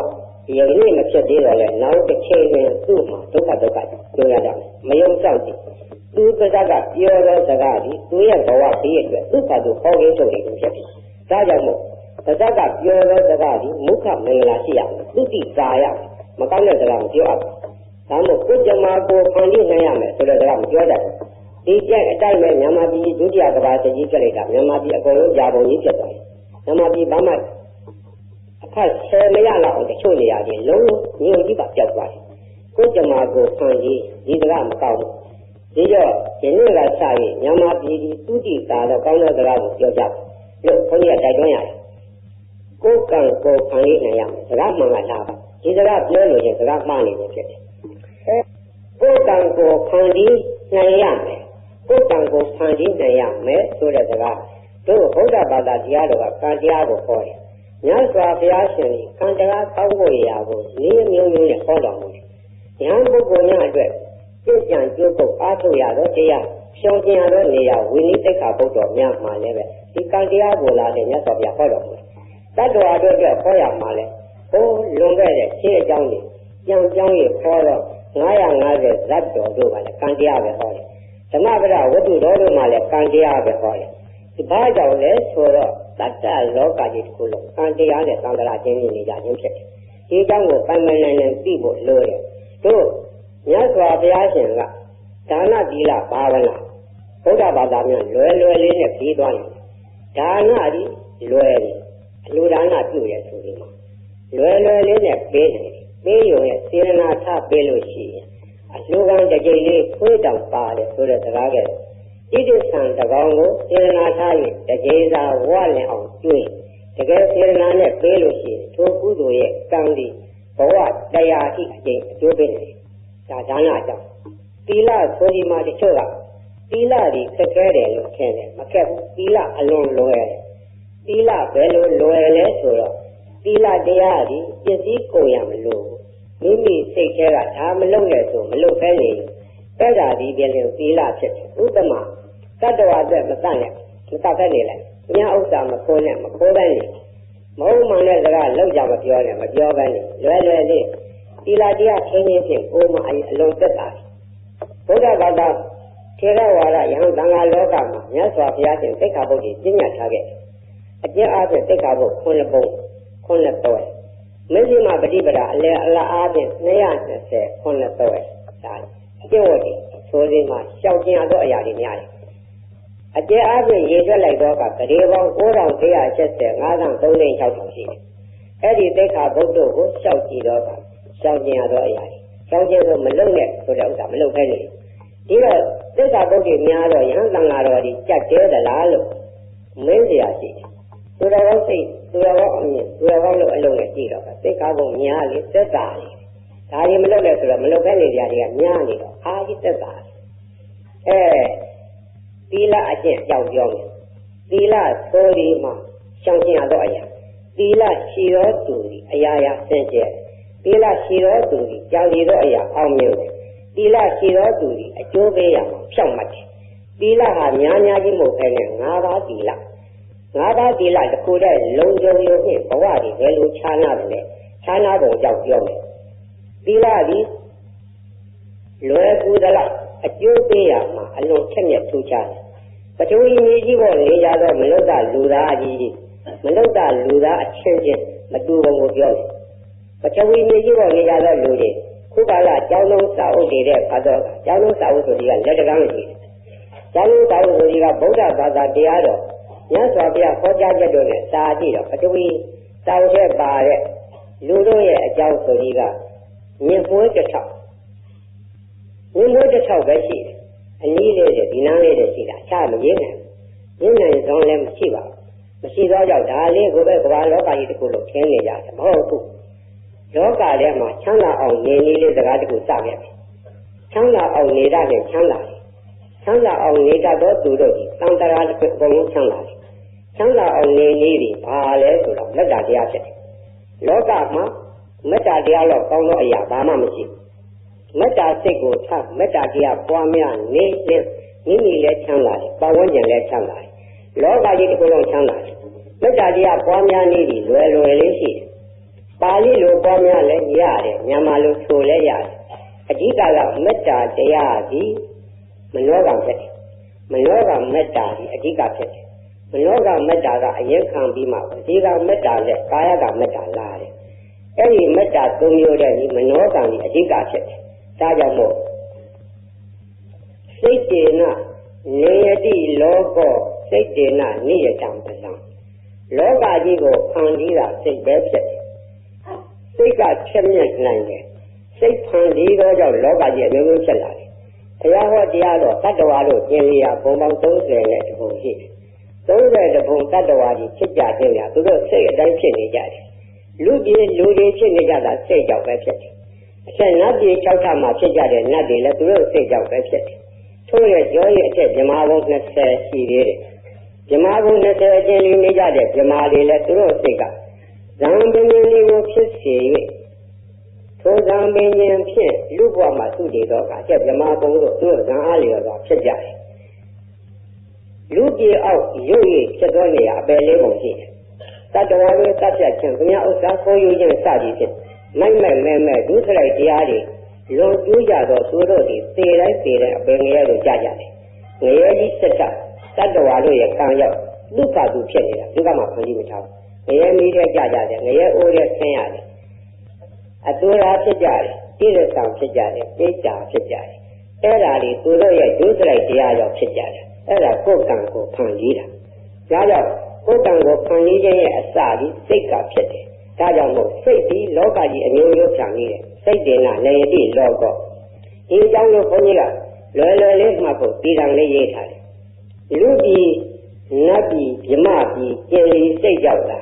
ဒီရည်မဖြစ်သေးတော့လေနောက်တစ်ချိန်တွင်သူ့မှာဒုက္ခပြောရတာမယုံကြောက်ကြည့်သူပါဇက်ကပြောတဲ့စကားကြီးသူရဲ့ဘဝပြီးရတဲ့သူ့ဘာသူဟောရင်းထုတ်နေဖြစ်တယ်ဒါကြောင့်မို့ပါဇက်ကပြောတဲ့စကားကြီးမုခမင်္ဂလာရှိရမယ်သူတိကာရမကောင်းတဲ့စကားမပြောရဘူးဒါမို့ကိုယ်ကြမှာကိုဖန်တီးနိုင်ရမယ်ဆိုတဲ့စကားမပြောတတ်ဘူးဒီကြက်အတိုင်းပဲမြန်မာပြည်ဒုတိယကမ္ဘာစစ်ကြီးပြလိုက်တာမြန်မာပြည်အကုန်လုံးကြာပုံကြီးဖြစ်သွားတယ်မြန်မာပြည်ဘာမှအခက်ဆယ်မရလောက်အောင်တချို့နေရာတွေလုံးညို့ကြီးကပျောက်သွားတယ်ကိုယ်ကြမှာကိုဖန်တီးဒီစကားမကောင်းဘူးဒီတော့ဒီနေ့ကစရင်မြန်မာပြည်ဒီသူတိကာတော့ကောင်းတဲ့စကားကိုပြောကြလို့ဘုန်းကြီးကတိုက်တွန်းရတယ်ကိုယ်ကံကိုဖန်တီးနိုင်ရမယ်စကားမှန်ကလားဒီစကားပြောလို့ရင်စကားမှားနေတယ်ဖြစ်တယ်ကိုယ်ကံကိုဖန်တီးနိုင်ရမယ်ကိုယ်ကံကိုဖန်တီးနိုင်ရမယ်ဆိုတဲ့စကားတို့ဘုရားဘာသာတရားတော်ကကံတရားကိုခေါ်တယ်မြတ်စွာဘုရားရှင်ကံတရားကောင်းဖို့ရာကိုနည်းမျိုးမျိုးနဲ့ဟောတော်မူတယ်ဉာဏ်ပုဂ္ဂိုလ်များအတွက်ပြည့်ကြံကြိုးပုတ်အားထုတ်ရတော့တရားရှောင်ကျင်ရတော့နေရာဝိနည်းသိက္ခာပုဒ်တော်များမှာလည်းပဲဒီကံတရားကိုလာတဲ့မြတ်စွာဘုရားဟောတော်မူတယ်တတ္တဝါတို့အတွက်ဟောရမှာလဲဟိုလွန်ခဲ့တဲ့ရှင်းအကြောင်းတွေကြောင်းရခေါ်တော့950ဇတ်တော်တို့ကလည်းကံတရားပဲဟောတယ်ဓမ္မပဒဝတ္ထုတော်တို့မှလည်းကံတရားပဲဟောတယ်ဒီဘာကြောင့်လဲဆိုတော့တတ္တလောကကြီးတစ်ခုလုံးကံတရားနဲ့သံဃာချင်းနေကြခြင်းဖြစ်တယ်ဒီအကြောင်းကိုပိုင်ပိုင်နိုင်နိုင်သိဖို့လိုတယ်တို့မြတ်စွာဘုရားရှင်ကဒါနသီလဘာဝနာဘုရားဘာသာများလွယ်လေးနဲ့ပြီးသွားတယ်ဒါနဒီလွယ်တယ်အလိုဒါနပြုရဆိုဒီမှာလွယ်လေးနဲ့ပေးတယ်ပေးရုံရဲ့စေရနာထပေးလို့ရှိရင်အလှူခံတစ်ကြိမ်လေးခွေးတောင်ပါတယ်ဆိုတဲ့စကားကဲဣတိသံတကောင်ကိုစေရနာထား၍တစ်ကြိမ်သာဝလင်အောင်ကျွေးတကယ်စေရနာနဲ့ပေးလို့ရှိရင်ထိုကုသိုလ်ရဲ့ကံဒီဘဝတရားရှိအကျိန်အကျိုးပေးတယ်ဒါဒါနအကြောင်းသီလဆိုဒီမှာတချို့ကသီလဒီခက်ခဲတယ်လို့ထင်တယ်မခက်ဘူးသီလအလွန်လွယ်တယ်သီလဘယ်လိုလွယ်လဲဆိုတော့သီလတရားဒီပစ္စည်းကုန်ရမလို့မိမိစိတ်ထဲကဒါမလုပ်နဲ့ဆိုမလုပ်ပဲနေအဲ့ဒါဒီပြန်လို့သီလဖြစ်တယ်ဥပမာတတ္တဝါအတွက်မတတ်နဲ့မတတ်ပဲနေလိုက်ညာဥစ္စာမခိုးနဲ့မခိုးပဲနေမဟုတ်မှန်တဲ့စကားလောက်ကြမပြောနဲ့မပြောပဲနေလွယ်လေးသီလတရားချင်းချင်းဖြင့်ကိုယ်မှအလုံးသက်တာဘုရားဘာသာထေရဝါဒယဟန်သံဃာလောကမှာမြတ်စွာဘုရားရှင်သိက္ခာပုဒ်ကြီးကျင့်ကြထားခဲ့အကျဉ်းအားဖြင့်သိက္ခာပုဒ်9ပုံ9တွဲမဇ္ဈိမပฏิပဒါအလယ်အလအားဖြင့်220 9တွဲဒါအကျဉ်းဝတ်ကြီးဆိုစဉ်မှာရှောက်ကျင်ရသောအရာတွေများတယ်အကျဉ်းအားဖြင့်ရေထွက်လိုက်တော့ကဂရေပေါင်း9180 5360ရှိတယ်အဲ့ဒီသိက္ခာပုဒ်တို့ကိုရှောက်ကြည့်တော့ကရှောက်ကျင်ရသောအရာတွေရှောက်ကျင်လို့မလုံနဲ့ဆိုတဲ့ဥစ္စာမလုံခဲနေဒီတော့သိက္ခာပုဒ်တွေများတော့ယဟန်သံဃာတော်ဒီကြက်တဲသလားလို့မင်းစရာရှိတယ်သူတော်ကောင်းစိတ်သူတော်ကောင်းအမြင်သူတော်ကောင်းလို့အလုံးနဲ့ကြည့်တော့သိက္ခာပုဒ်များလေသက်သာလေဒါတွေမလုံနဲ့ဆိုတော့မလုံခဲနေကြတွေကများနေတော့အာကြီးသက်သာသီလအကျင့်ကြောက်ပြောမယ်သီလဆိုဒီမှာရှောင်ကျင်ရသောအရာသီလရှိတော်သူသည်အရာရာစင်ကြယ်သီလရှိတော်သူသည်ကြောက်ရသောအရာအောင်မြင်တယ်သီလရှိတော်သူသည်အကျိုးပေးရမှာဖြောင့်မှတ်တယ်သီလဟာများများကြီးမဟုတ်ဘဲနဲ့၅ပါးသီလ၅ပါးသီလတစ်ခုတည်းလုံခြုံရုံဖြင့်ဘဝတည်ဘယ်လိုခြားနာတယ်လဲခြားနာပုံကြောက်ပြောမယ်သီလသည်လွယ်ကူသလားအကျိုးပေးရမှာအလွန်ထက်မြက်ထူးခြားတယ်ပထဝီမြေကြီးပေါ်နေကြတော့မလုဒ္ဒလူသားကြီးမလုဒ္ဒလူသားအချင်းချင်းမတူပုံကိုပြောတယ်ပထဝီမြေကြီးပေါ်နေကြတော့လူတွေ ခုကလာကျောင်းလုံးစာအုပ်နေတဲ့ဘာသာကျောင်းလုံးစာအုပ်ဆိုဒီကလက်တကမ်းရှိတယ်ကျောင်းလုံးစာအုပ်ဆိုဒီကဗုဒ္ဓဘာသာတရားတော်ညစွာဘုရားဟောကြားချက်တို့နဲ့စာကြည့်တော့ပထဝီစာအုပ်ထဲပါတဲ့လူတို့ရဲ့အကြောင်းဆိုဒီကမြင်မွေးတစ်ထောက်မြင်မွေးတစ်ထောက်ပဲရှိတယ်အနည်းလေးတဲ့ဒီနားလေးတဲ့ရှိတာအခြားမရင်းနိုင်ရင်းနိုင်ဆောင်လည်းမရှိပါဘူးမရှိသောကြောင့်ဒါလေးကိုပဲကမ္ဘာလောကကြီးတစ်ခုလုံးခင်းနေကြတယ်မဟုတ်ဘူးလောကထဲမှာချမ်းသာအောင်နေနည်းလေးစကားတစ်ခုစခဲ့တယ်ချမ်းသာအောင်နေတတ်တဲ့ချမ်းသာတယ်ချမ်းသာအောင်နေတတ်သောသူတို့ဒီသံတရာတစ်ခုအကုန်လုံးချမ်းသာတယ်ချမ်းသာအောင်နေနည်းဒီဘာလဲဆိုတော့မေတ္တာတရားဖြစ်တယ်လောကမှာမေတ္တာတရားတော့ကောင်းသောအရာဘာမှမရှိမေတ္တာစိတ်ကိုထားမေတ္တာတရားပွားများနေရင်မိမိလည်းချမ်းသာတယ်ပတ်ဝန်းကျင်လည်းချမ်းသာတယ်လောကကြီးတစ်ခုလုံးချမ်းသာတယ်မေတ္တာတရားပွားများနေပြီလွယ်လွယ်လေးရှိတယ်ပါဠိလိုပွားများလည်းရတယ်မြန်မာလိုဆိုလည်းရတယ်အဓိကကမေတ္တာတရားဒီမနောကဖြစ်တယ်မနောကမေတ္တာဒီအဓိကဖြစ်တယ်မနောကမေတ္တာကအရင်ခံပြီးမှအဓိကမေတ္တာနဲ့ကာယကမေတ္တာလာတယ်အဲ့ဒီမေတ္တာသုံးမျိုးတဲ့ဒီမနောကံဒီအဓိကဖြစ်တယ်ဒါကြောင့်မို့စိတ်တေနနေယတိလောကောစိတ်တေနနိယတံပလံလောကကြီးကိုဖန်တီးတာစိတ်ပဲဖြစ်တယ်စိတ်ကချက်မြက်နိုင်တယ်စိတ်ဖန်တီးသောကြောင့်လောကကြီးအမျိုးမျိုးဖြစ်လာတယ်ဘုရားဟောတရားတော်တတ္တဝါတို့ကျင်လျာဘုံပေါင်း30နဲ့တပုံရှိတယ်30တပုံတတ္တဝါကြီးဖြစ်ကြခြင်းကသူတို့စိတ်အတိုင်းဖြစ်နေကြတယ်လူကြီးလူတွေဖြစ်နေကြတာစိတ်ကြောင့်ပဲဖြစ်တယ်အချက်နတ်ပြည်6ထပ်မှာဖြစ်ကြတဲ့နတ်တွေလည်းသူတို့စိတ်ကြောင့်ပဲဖြစ်တယ်ထို့ရဲ့ကြောရဲ့အထက်ဗြဟ္မာဘုံ20ရှိသေးတယ်ဗြဟ္မာဘုံ20အကျဉ်းလေးနေကြတဲ့ဗြဟ္မာတွေလည်းသူတို့စိတ်ကဇံပင်လေးကိုဖြစ်စေ၍ထိုဇံပင်ခြင်းဖြင့်လူဘဝမှာသူတည်သောကအထက်ဗြဟ္မာဘုံတို့သူတို့ဇံအားလျော်စွာဖြစ်ကြတယ်လူပြေအောက်ရုပ်ရည်ဖြစ်သောနေရာအပယ်လေးပုံရှိတယ်တတ္တဝါတွေတတ်ဖြတ်ခြင်းဘုရားဥစ္စာခိုးယူခြင်းစသည်ဖြင့်မိုက်မဲ့ဒုစရိုက်တရားတွေလွန်ကျူးကြသောသူတို့သည်သေတိုင်းအပင်ငရဲတို့ကြကြတယ်ငရဲကြီးစက်တတ္တဝါတို့ရဲ့ကံရောက်ဒုက္ခသူဖြစ်နေတာဒုက္ခမှာဖန်တီးမထားဘူးငရဲမီးတဲ့ကြကြတယ်ငရဲအိုးတဲ့ဆင်းရတယ်အတူရာဖြစ်ကြတယ်တိရစ္ဆာန်ဖြစ်ကြတယ်ပိဋ္ဌာဖြစ်ကြတယ်အဲ့ဒါတွေသူတို့ရဲ့ဒုစရိုက်တရားရောက်ဖြစ်ကြတယ်အဲ့ဒါကိုယ်ကံကိုဖန်တီးတာဒါကြောင့်ကိုယ်ကံကိုဖန်တီးခြင်းရဲ့အစကြီးစိတ်ကဖြစ်တယ်ဒါကြောင့်မို့စိတ်ဒီလောကကြီးအမျိုးမျိုးဖြန့်နေတယ်စိတ်တင်ကလည်းတိလောကောဒီအကြောင်းကိုဘုန်းကြီးကလွယ်လွယ်လေးမှတ်ဖို့ပြည်တော်လေးရေးထားတယ်လူပြည်နတ်ပြည်ဗြဟ္မပြည်ကျင်လီစိတ်ကြောက်တာ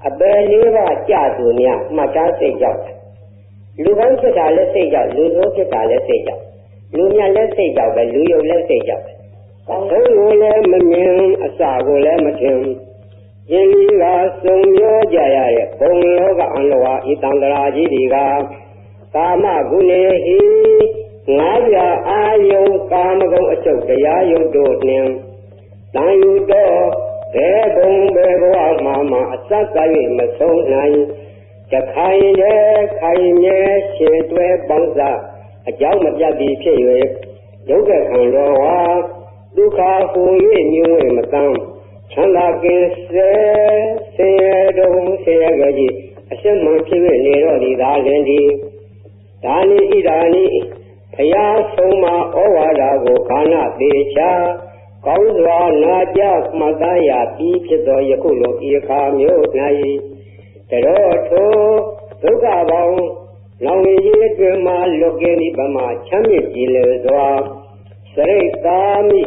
အပယ်လေးပါးကြသူများမှတ်သားစိတ်ကြောက်တာလူကောင်းဖြစ်တာလည်းစိတ်ကြောက်လူဆိုးဖြစ်တာလည်းစိတ်ကြောက်လူမြတ်လည်းစိတ်ကြောက်ပဲလူယုတ်လည်းစိတ်ကြောက်ပဲကောင်းဆုံးကိုလည်းမမြင်အစကိုလည်းမထင်ယင်းဒီကစုံပြောကြရတဲ့ဘုံလောကအန္တဝါဤတံတရာကြီးတွေကကာမဂုဏေဟိငါးပြအာယုကာမဂုဏ်အချုပ်တရားယုတ်တို့နှင့်တန်ယူတော့ဘယ်ဘုံဘယ်ဘဝမှာအစက၍မဆုံးနိုင်တခိုင်တဲ့ခိုင်မြဲရှည်တွဲပေါင်းစားအကြောင်းမပြတ်ပြီးဖြစ်၍ဒုက္ခခံတော်ဝါဒုက္ခဟူ၍မြင်ဝဲမတမ်းချမ်းသာကင်းစေဆင်းရဲတော်ဆင်းရဲကြည်အရှင်းမှဖြစ်၍နေတော့ဒီသာလင်ဒီဒါနိဣဒာနိဘုရားဆုံးမဩဝါဒကိုခန္ဓာသေးချာကောင်းစွာနာကြမှတ်သားရပြီးဖြစ်သောယခုလိုဤအခါမျိုး၌တရောထိုဒုက္ခပေါင်းလောင်ရည်အတွင်မှလွတ်ကင်းဒီဗမာချမ်းမြေ့ကြည်လင်စွာစရိတ်သာမိ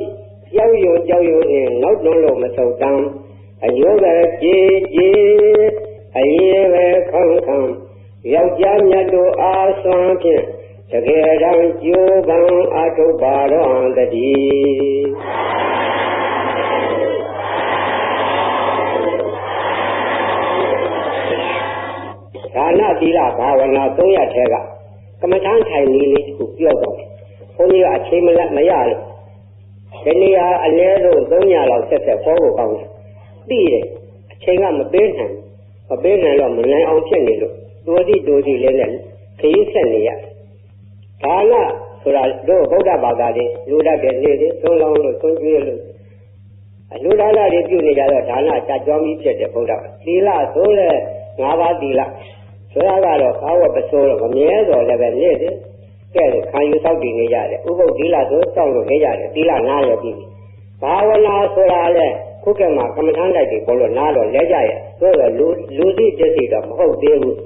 ကြောက်ရွံ့နှင့်နောက်တွန်းလို့မဆုတ်တမ်းအယုဒကြည်အရေးပဲခေါင်းခံယောက်ျားမြတ်တို့အားဆွမ်းဖြင့်တကယ်တမ်းကြိုးပမ်းအထုပ်ပါတော်တည်းဒါနသီလဘာဝနာ3ရပ်ထဲကကမ္မထမ်းထိုင်နည်းလေးတစ်ခုပြောတော့တယ်ဘုန်းကြီးကအချိန်မရလို့ဒီနေရာအလဲဆုံး3ညလောက်ဆက်ပေါ်ဖို့ကောင်းတယ်ပြီးတယ်အချိန်ကမပေးနိုင်တော့မနိုင်အောင်ဖြစ်နေလို့တိုးစီလေးနဲ့ခရီးဆက်နေရတယ်ဒါနဆိုတာတို့ဗုဒ္ဓဘာသာတွေလူတတ်တဲ့နေ့တွေသုံးလောင်းလို့သုံးကျွေးလို့အလူဒါနတွေပြုနေကြတော့ဒါနကြကြွပြီးဖြစ်တဲ့ဗုဒ္ဓသီလဆိုလဲ5ပါးသီလ ဆိုရကတော့ဘာဝပစိုးတော့မမြဲတော့လည်းပဲနေ့စဉ်ကဲခံယူသောက်တည်နေကြတယ်ဥပုပ်သီလဆိုစောင့်လို့နေကြတယ်သီလနားရပြီဘာဝနာဆိုတာလဲခုကမှကမ္မထမ်းတိုက်တွေပေါ်လို့နားတော့လဲကြရဲ့ဆိုတော့လူသိတသိတော့မဟုတ်သေးဘူး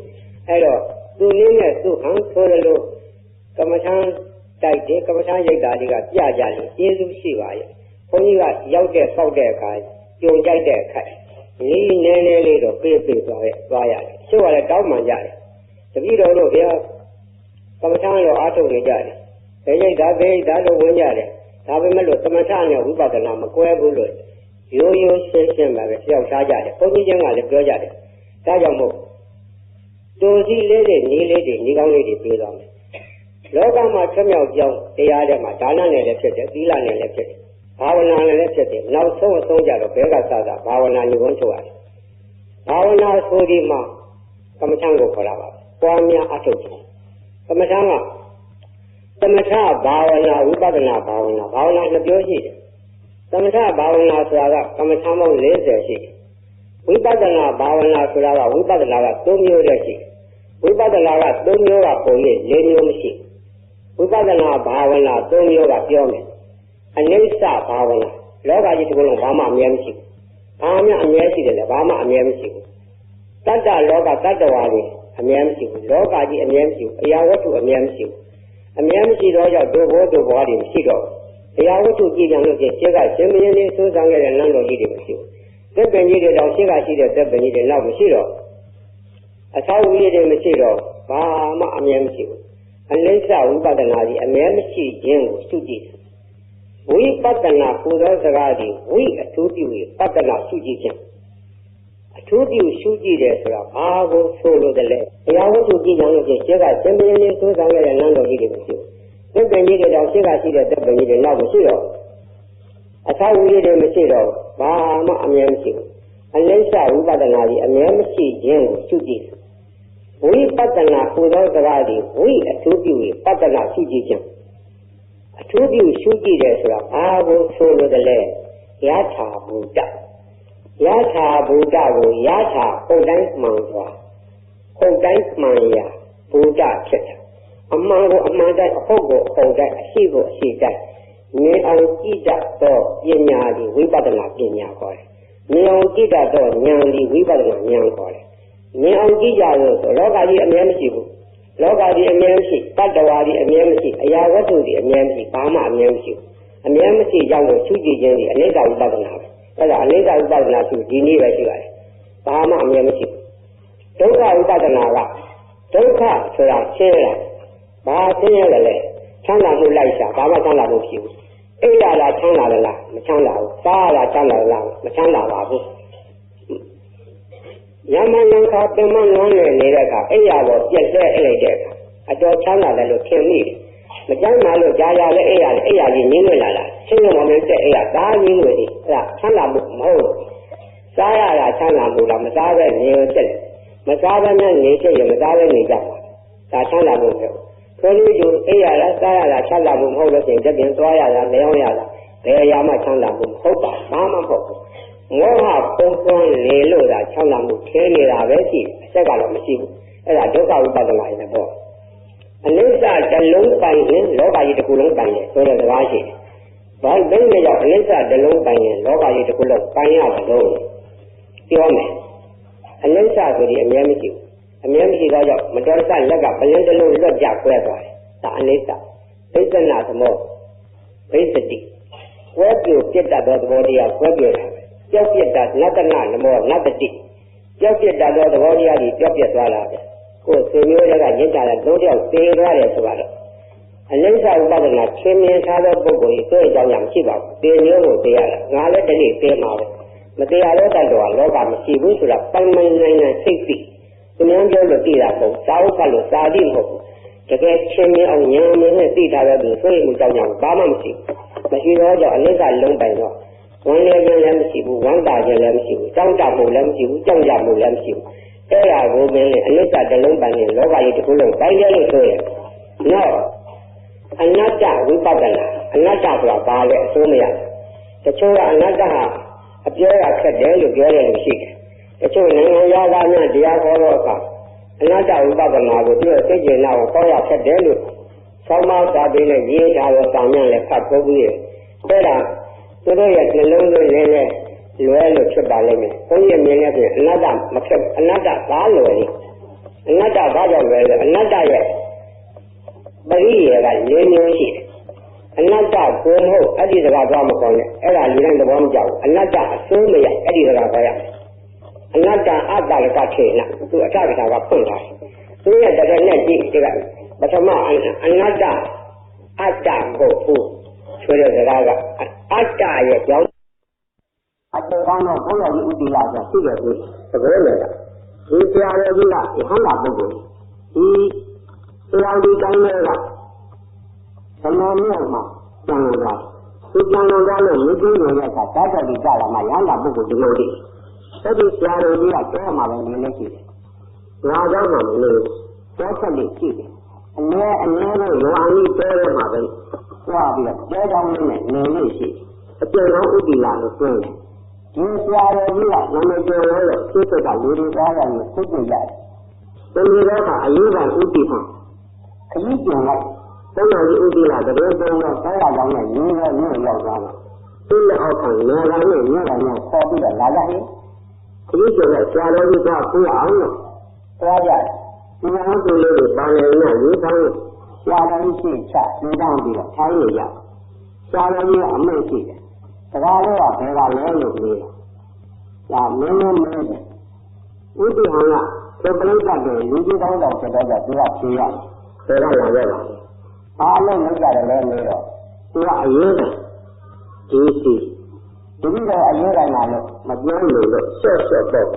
အဲ့တော့သူနည်းနဲ့သူ့ဟန်ဆိုလို့ကမ္မထမ်းတိုက်တယ်ကမ္မထမ်းရိပ်တာတွေကပြကြတယ်ကျေးဇူးရှိပါရဲ့ဘုန်းကြီးကရောက်တဲ့ဆောက်တဲ့အခါကြုံကြိုက်တဲ့အခါနီးနေနေလေးတော့ပြေးသွားရတယ်ချို့ကလည်းတောင်းမှန်ကြတယ်တပည့်တော်တို့ဗျာကမ္မထမ်းရောအားထုတ်နေကြတယ်ဘယ်ရိပ်တာလို့ဝင်ကြတယ်ဒါပေမဲ့လို့သမထနဲ့ဝိပဿနာမကွဲဘူးလို့ရိုးရိုးရှင်းရှင်းပါပဲကြောက်စားကြတယ်ဘုန်းကြီးချင်းကလည်းပြောကြတယ်ဒါကြောင့်မို့တူစီလေးတွေညီလေးတွေညီကောင်းလေးတွေပြေးသွားမယ်လောကမှာဆွမြောက်ကြောင်းတရားထဲမှာဒါနနဲ့လည်းဖြစ်တယ်သီလနဲ့လည်းဖြစ်တယ်ဘာဝနာနဲ့လည်းဖြစ်တယ်နောက်ဆုံးကြတော့ဘဲကစတာဘာဝနာညီကုန်းထုတ်ရတယ်ဘာဝနာဆိုဒီမှာကမ္မထံကိုခေါ်လာပါပွားများအထုတ်တယ်ကမ္မထံကသမထဘာဝနာဝိပဿနာဘာဝနာနှစ်ပြောရှိတယ်သမထဘာဝနာဆိုတာကကမ္မထံပေါင်း40ရှိတယ်ဝိပဿနာဘာဝနာဆိုတာကဝိပဿနာက3မျိုးတည်းရှိတယ်ဝိပဿနာက3မျိုးကပုံရိပ်4မျိုးမရှိဝိပဿနာဘာဝနာ3မျိုးကပြောမယ်အနိစ္စဘာဝနာလောကကြီးတစ်ခုလုံးဘာမှအမြဲမရှိဘူးဘာမှအမြဲရှိတယ်လေဘာမှအမြဲမရှိဘူးတတ္တလောကတတ္တဝါတွေအမြဲမရှိဘူးလောကကြီးအမြဲမရှိဘူးအရာဝတ္ထုအမြဲမရှိဘူးအမြဲမရှိတော့ကြောင့်ဒုဘောတွေမရှိတော့အရာဝတ္ထုကြည့်ကြလို့ရှိရင်ရှင်းကရှင်မင်းလေးသုံးဆောင်ခဲ့တဲ့နန်းတော်ကြီးတွေမရှိဘူးသက်ပင်ကြီးတွေတော့ရှင်းကရှိတဲ့သက်ပင်ကြီးတွေတော့မရှိတော့အသောဝိရတွေမရှိတော့ဘာမှအမြဲမရှိဘူးအနိစ္စဝိပဿနာကြီးအမြဲမရှိခြင်းကိုရှုကြည့်ဝိပဿနာပူဇော်စကားကြီးဝိအထူးပြုပြီးပဿနာရှုကြည့်ခြင်းအထူးပြုရှုကြည့်တယ်ဆိုတာဘာကိုဆိုလို့တလဲအရာဝတ္ထုကြည့်ကြလို့ရှိရင်ရှင်းကရှင်မင်းလေးသုံးဆောင်ခဲ့တဲ့နန်းတော်ကြီးတွေမရှိဘူးသက်ပင်ကြီးတွေတော့ရှင်းကရှိတဲ့သက်ပင်ကြီးတွေတော့မရှိတော့အသောဝိရတွေမရှိတော့ဘာမှအမြဲမရှိဘူးအနိစ္စဝိပဿနာကြီးအမြဲမရှိခြင်းကိုရှုကြည့်ဝိပဿနာပူဇော်စကားကြီးဝိအထူးပြုပြီးပဿနာရှုကြည့်ခြင်းအထူးပြုရှုကြည့်တယ်ဆိုတာဘာကိုဆိုလို့တလဲယထာဘူတယထာဘူတကိုယထာဟုတ်တိုင်းမှန်စွာဟုတ်တိုင်းမှန်ရာဘူတဖြစ်တယ်အမှန်ကိုအမှန်တိုင်းအဟုတ်ကိုအဟုတ်တိုင်းအရှိကိုအရှိတိုင်းမြင်အောင်ကြည့်တတ်သောပညာသည်ဝိပဿနာပညာခေါ်တယ်မြင်အောင်ကြည့်တတ်သောဉာဏ်သည်ဝိပဿနာဉာဏ်ခေါ်တယ်မြင်အောင်ကြည့်ကြလို့ဆိုလောကကြီးအမြဲမရှိဘူးလောကကြီးအမြဲမရှိတတ္တဝါကြီးအမြဲမရှိအရာဝတ္ထုကြီးအမြဲမရှိဘာမှအမြဲမရှိဘူးအမြဲမရှိကြောင့်လို့ရှုကြည့်ခြင်းဒီအနိစ္စဝိပဿနာပဲအဲ့ဒါအနိစ္စဝိပဿနာရှုဒီနည်းပဲရှိပါတယ်ဘာမှအမြဲမရှိဘူးဒုက္ခဝိပဿနာကဒုက္ခဆိုတာရှင်းရဘာရှင်းရလဲချမ်းသာမှုလိုက်ရှာဘာမှချမ်းသာမှုမရှိဘူးအိပ်ရတာချမ်းသာလားမချမ်းသာဘူးစားရတာချမ်းသာလားမချမ်းသာပါဘူးယမန်လန်ခါပင်မငန်းနေတဲ့အခါအိပ်ရတော့ပြက်တဲ့အိပ်လိုက်တဲ့အခါအတော်ချမ်းသာတယ်လို့ထင်မိတယ်မချမ်းသာလို့ကြာကြာလဲအိပ်ရကြီးငင်းဝင်လာတာရှင်းရမလို့တဲ့အိပ်ရဒါငင်းဝင်တယ်အဲ့ဒါချမ်းသာမှုမဟုတ်ဘူးစားရတာချမ်းသာမှုလားမစားပဲနေရဖြစ်တယ်မစားဘဲနဲ့နေဖြစ်ရင်မစားပဲနေကြပါဒါချမ်းသာမှုပဲဆိုလို့ယူအိပ်ရတာစားရတာချမ်းသာမှုမဟုတ်လို့ရှိရင်တပြင်းသွားရတာလျောင်းရတာဘယ်အရာမှချမ်းသာမှုမဟုတ်ပါဘာမှမဟုတ်ဘူးမောဟပုံပွန်းလေလို့သာချမ်းသာမှုခဲနေတာပဲရှိအဆက်ကတော့မရှိဘူးအဲ့ဒါဒုက္ခဝိပဿနာရဲ့ပေါ့အနိစ္စတစ်လုံးပိုင်ရင်လောကကြီးတစ်ခုလုံးပိုင်တယ်ဆိုတဲ့စကားရှိတယ်ဘာလို့လဲကြောင့်အနိစ္စတစ်လုံးပိုင်ရင်လောကကြီးတစ်ခုလုံးပိုင်ရမလို့ပြောမယ်အနိစ္စဆိုဒီအမြဲမရှိဘူးအမြဲမရှိတော့ကြောင့်မတော်တဆလက်ကပလင်းတစ်လုံးလွတ်ကြကွဲသွားတယ်ဒါအနိစ္စသိက္ခဏသမောဘိသတိကွဲပြိုပြတ်တတ်သောသဘောတရားကွဲပြိုတာကြောက်ပြတ်တာနတ္တနာနမောနတ္တတိကြောက်ပြတ်တတ်သောသဘောတရားကြီးကြောက်ပြတ်သွားတာပဲကိုယ်ဆွေမျိုးတွေကရင့်ကြတဲ့သုံးယောက်သေသွားတယ်ဆိုတော့အနိစ္စဥပဒနာချင်းမြင်ထားတဲ့ပုဂ္ဂိုလ်ကြီးတွေ့အကြောင်းမရှိပါဘူးသေမျိုးကိုသိရတာငါလည်းတနေ့သေမှာပဲမသိရတော့တတ်တော့လောကမရှိဘူးဆိုတာပိုင်ပိုင်နိုင်နိုင်သိသိသူများပြောလို့သိတာမဟုတ်သာဝကလို့သာတိမဟုတ်ဘူးတကယ်ချင်းမြင်အောင်ဉာဏ်နဲ့သိထားတဲ့သူဆွေးမှုကြောင့်ဘာမှမရှိတော့ကြောင့်အနိစ္စလုံးပိုင်တော့ဝန်လည်းလည်းမရှိဘူးဝမ်းသာခြင်းလည်းမရှိဘူးကြောက်ကြမှုလည်းမရှိဘူးကြောက်ကြမှုလည်းမရှိဘူးအဲ့ဒါကိုမင်းအနိစ္စတစ်လုံးပိုင်ရင်လောကကြီးတစ်ခုလုံးပိုင်တယ်လို့ဆိုရင်နော်အနတ္တဝိပဿနာအနတ္တဆိုတာဘာလဲအစိုးမရတချို့ကအနတ္တဟာအပြောရခက်တယ်လို့ပြောတယ်လို့ရှိတယ်တချို့နိုင်ငံသားများတရားဟောတော့အခါ အနတ္တဥပဒနာကိုသူ့ရဲ့စိတ်ကျင်နာကိုဟောရဖြစ်တယ်လို့ဆောင်းမစာပေနဲ့ရေးထားတဲ့စာမျက်လည်းဖတ်ဖို့ပြီးအဲ့ဒါသူတို့ရဲ့နှလုံးသွင်းလေးနဲ့လွဲလို့ဖြစ်ပါလိမ့်မယ်။ဘုန်းကြီးမြင်နေပြင်အနတ္တမဖြစ်အနတ္တဘာလွယ်လဲအနတ္တဘာကြောင့်လွယ်လဲအနတ္တရဲ့ပရိယေက၄မျိုးရှိတယ်။အနတ္တကိုမဟုတ်အဲ့ဒီစကားသွားမကောင်းနဲ့အဲ့ဒါလူတိုင်းသဘောမကျဘူးအနတ္တအစိုးမရအဲ့ဒီစကားခေါ်ရအနတ္တအတ္တလကခေနသူအတ္တကထာကဖွင့်ထားတယ်။သူရဲ့တကယ်နဲ့ကြည့်ဒီကပထမအနတ္တအတ္တကိုဆိုတဲ့စကားကအတ္တရဲ့ကြောင့်အတ္တကတော့ဘုရားကြီးဥတီလာဆိုရှိတယ်ဒီသဘောလေဒီတရားတော်ကြီးကယဟန္တာပုဂ္ဂိုလ်ဒီတရားဒီတိုင်းလေးကသမဏေမှာကျန်လာတာဒီကျန်လာတာလို့မြည်ပြီးရတဲ့အခါဓာတ်တော်ကြီးကြလာမှယဟန္တာပုဂ္ဂိုလ်ဒီလိုဒီအဲ့ဒီတရားတော်ကြီးကတဲမှာပဲနေနေရှိတယ်ငါကြောင့်မှမလို့တဲဆက်လေးရှိတယ်အနည်းတော့ရောင်ကြီးတဲရမှာပဲသွားပြီးတော့တဲကောင်းနဲ့နေနေရှိအကျဉ်းတော်ဥတီလာလို့ပြောတယ်ဒီဆရာတော်ကြီးကနာမည်ကျော်လို့သိတဲ့ကလူတွေသားရတယ်သိကြရတယ်။ဒီလိုတော့ကအရေးပါဥတီမှာခကြီးကျင်လိုက်တောင်းတော်ကြီးဥတီလာတပည့်တော်တော့ဆောင်းရကြောင်းနဲ့ရင်းရောမြို့ရောက်သွားတယ်။သူ့လက်အောက်ခံနေရာနဲ့မြို့ကနဲ့ခေါ်ပြီးတော့လာကြတယ်။ခကြီးကျင်တဲ့ဆရာတော်ကြီးကကိုယ်အောင်လို့သွားကြတယ်။ဒီမှာသူလေးတွေပါနေနဲ့ရေးဆောင်လို့ဆရာတော်ကြီးရှင်းချနေတောင်းပြီးတော့ထိုင်းရရ။ဆရာတော်ကြီးကအမိတ်ရှိတယ်။စကားလေးကဘယ်ကလဲလို့ပြောတယ်။ဒါမင်းမင်းတယ်။ဥဒိဟံကသပ္ပလိတ်တဲ့လူကြီးကောင်းတော်ဖြစ်တော့သူကဖြေရတယ်။ဒါကလာရပါဘူး။အားလုံးလောက်ကြတယ်လဲလို့တော့သူကအရေးတယ်။ဒီစီဒီလိုတော့အရေးတိုင်းလာလို့မပြောလို့ဆက်တော့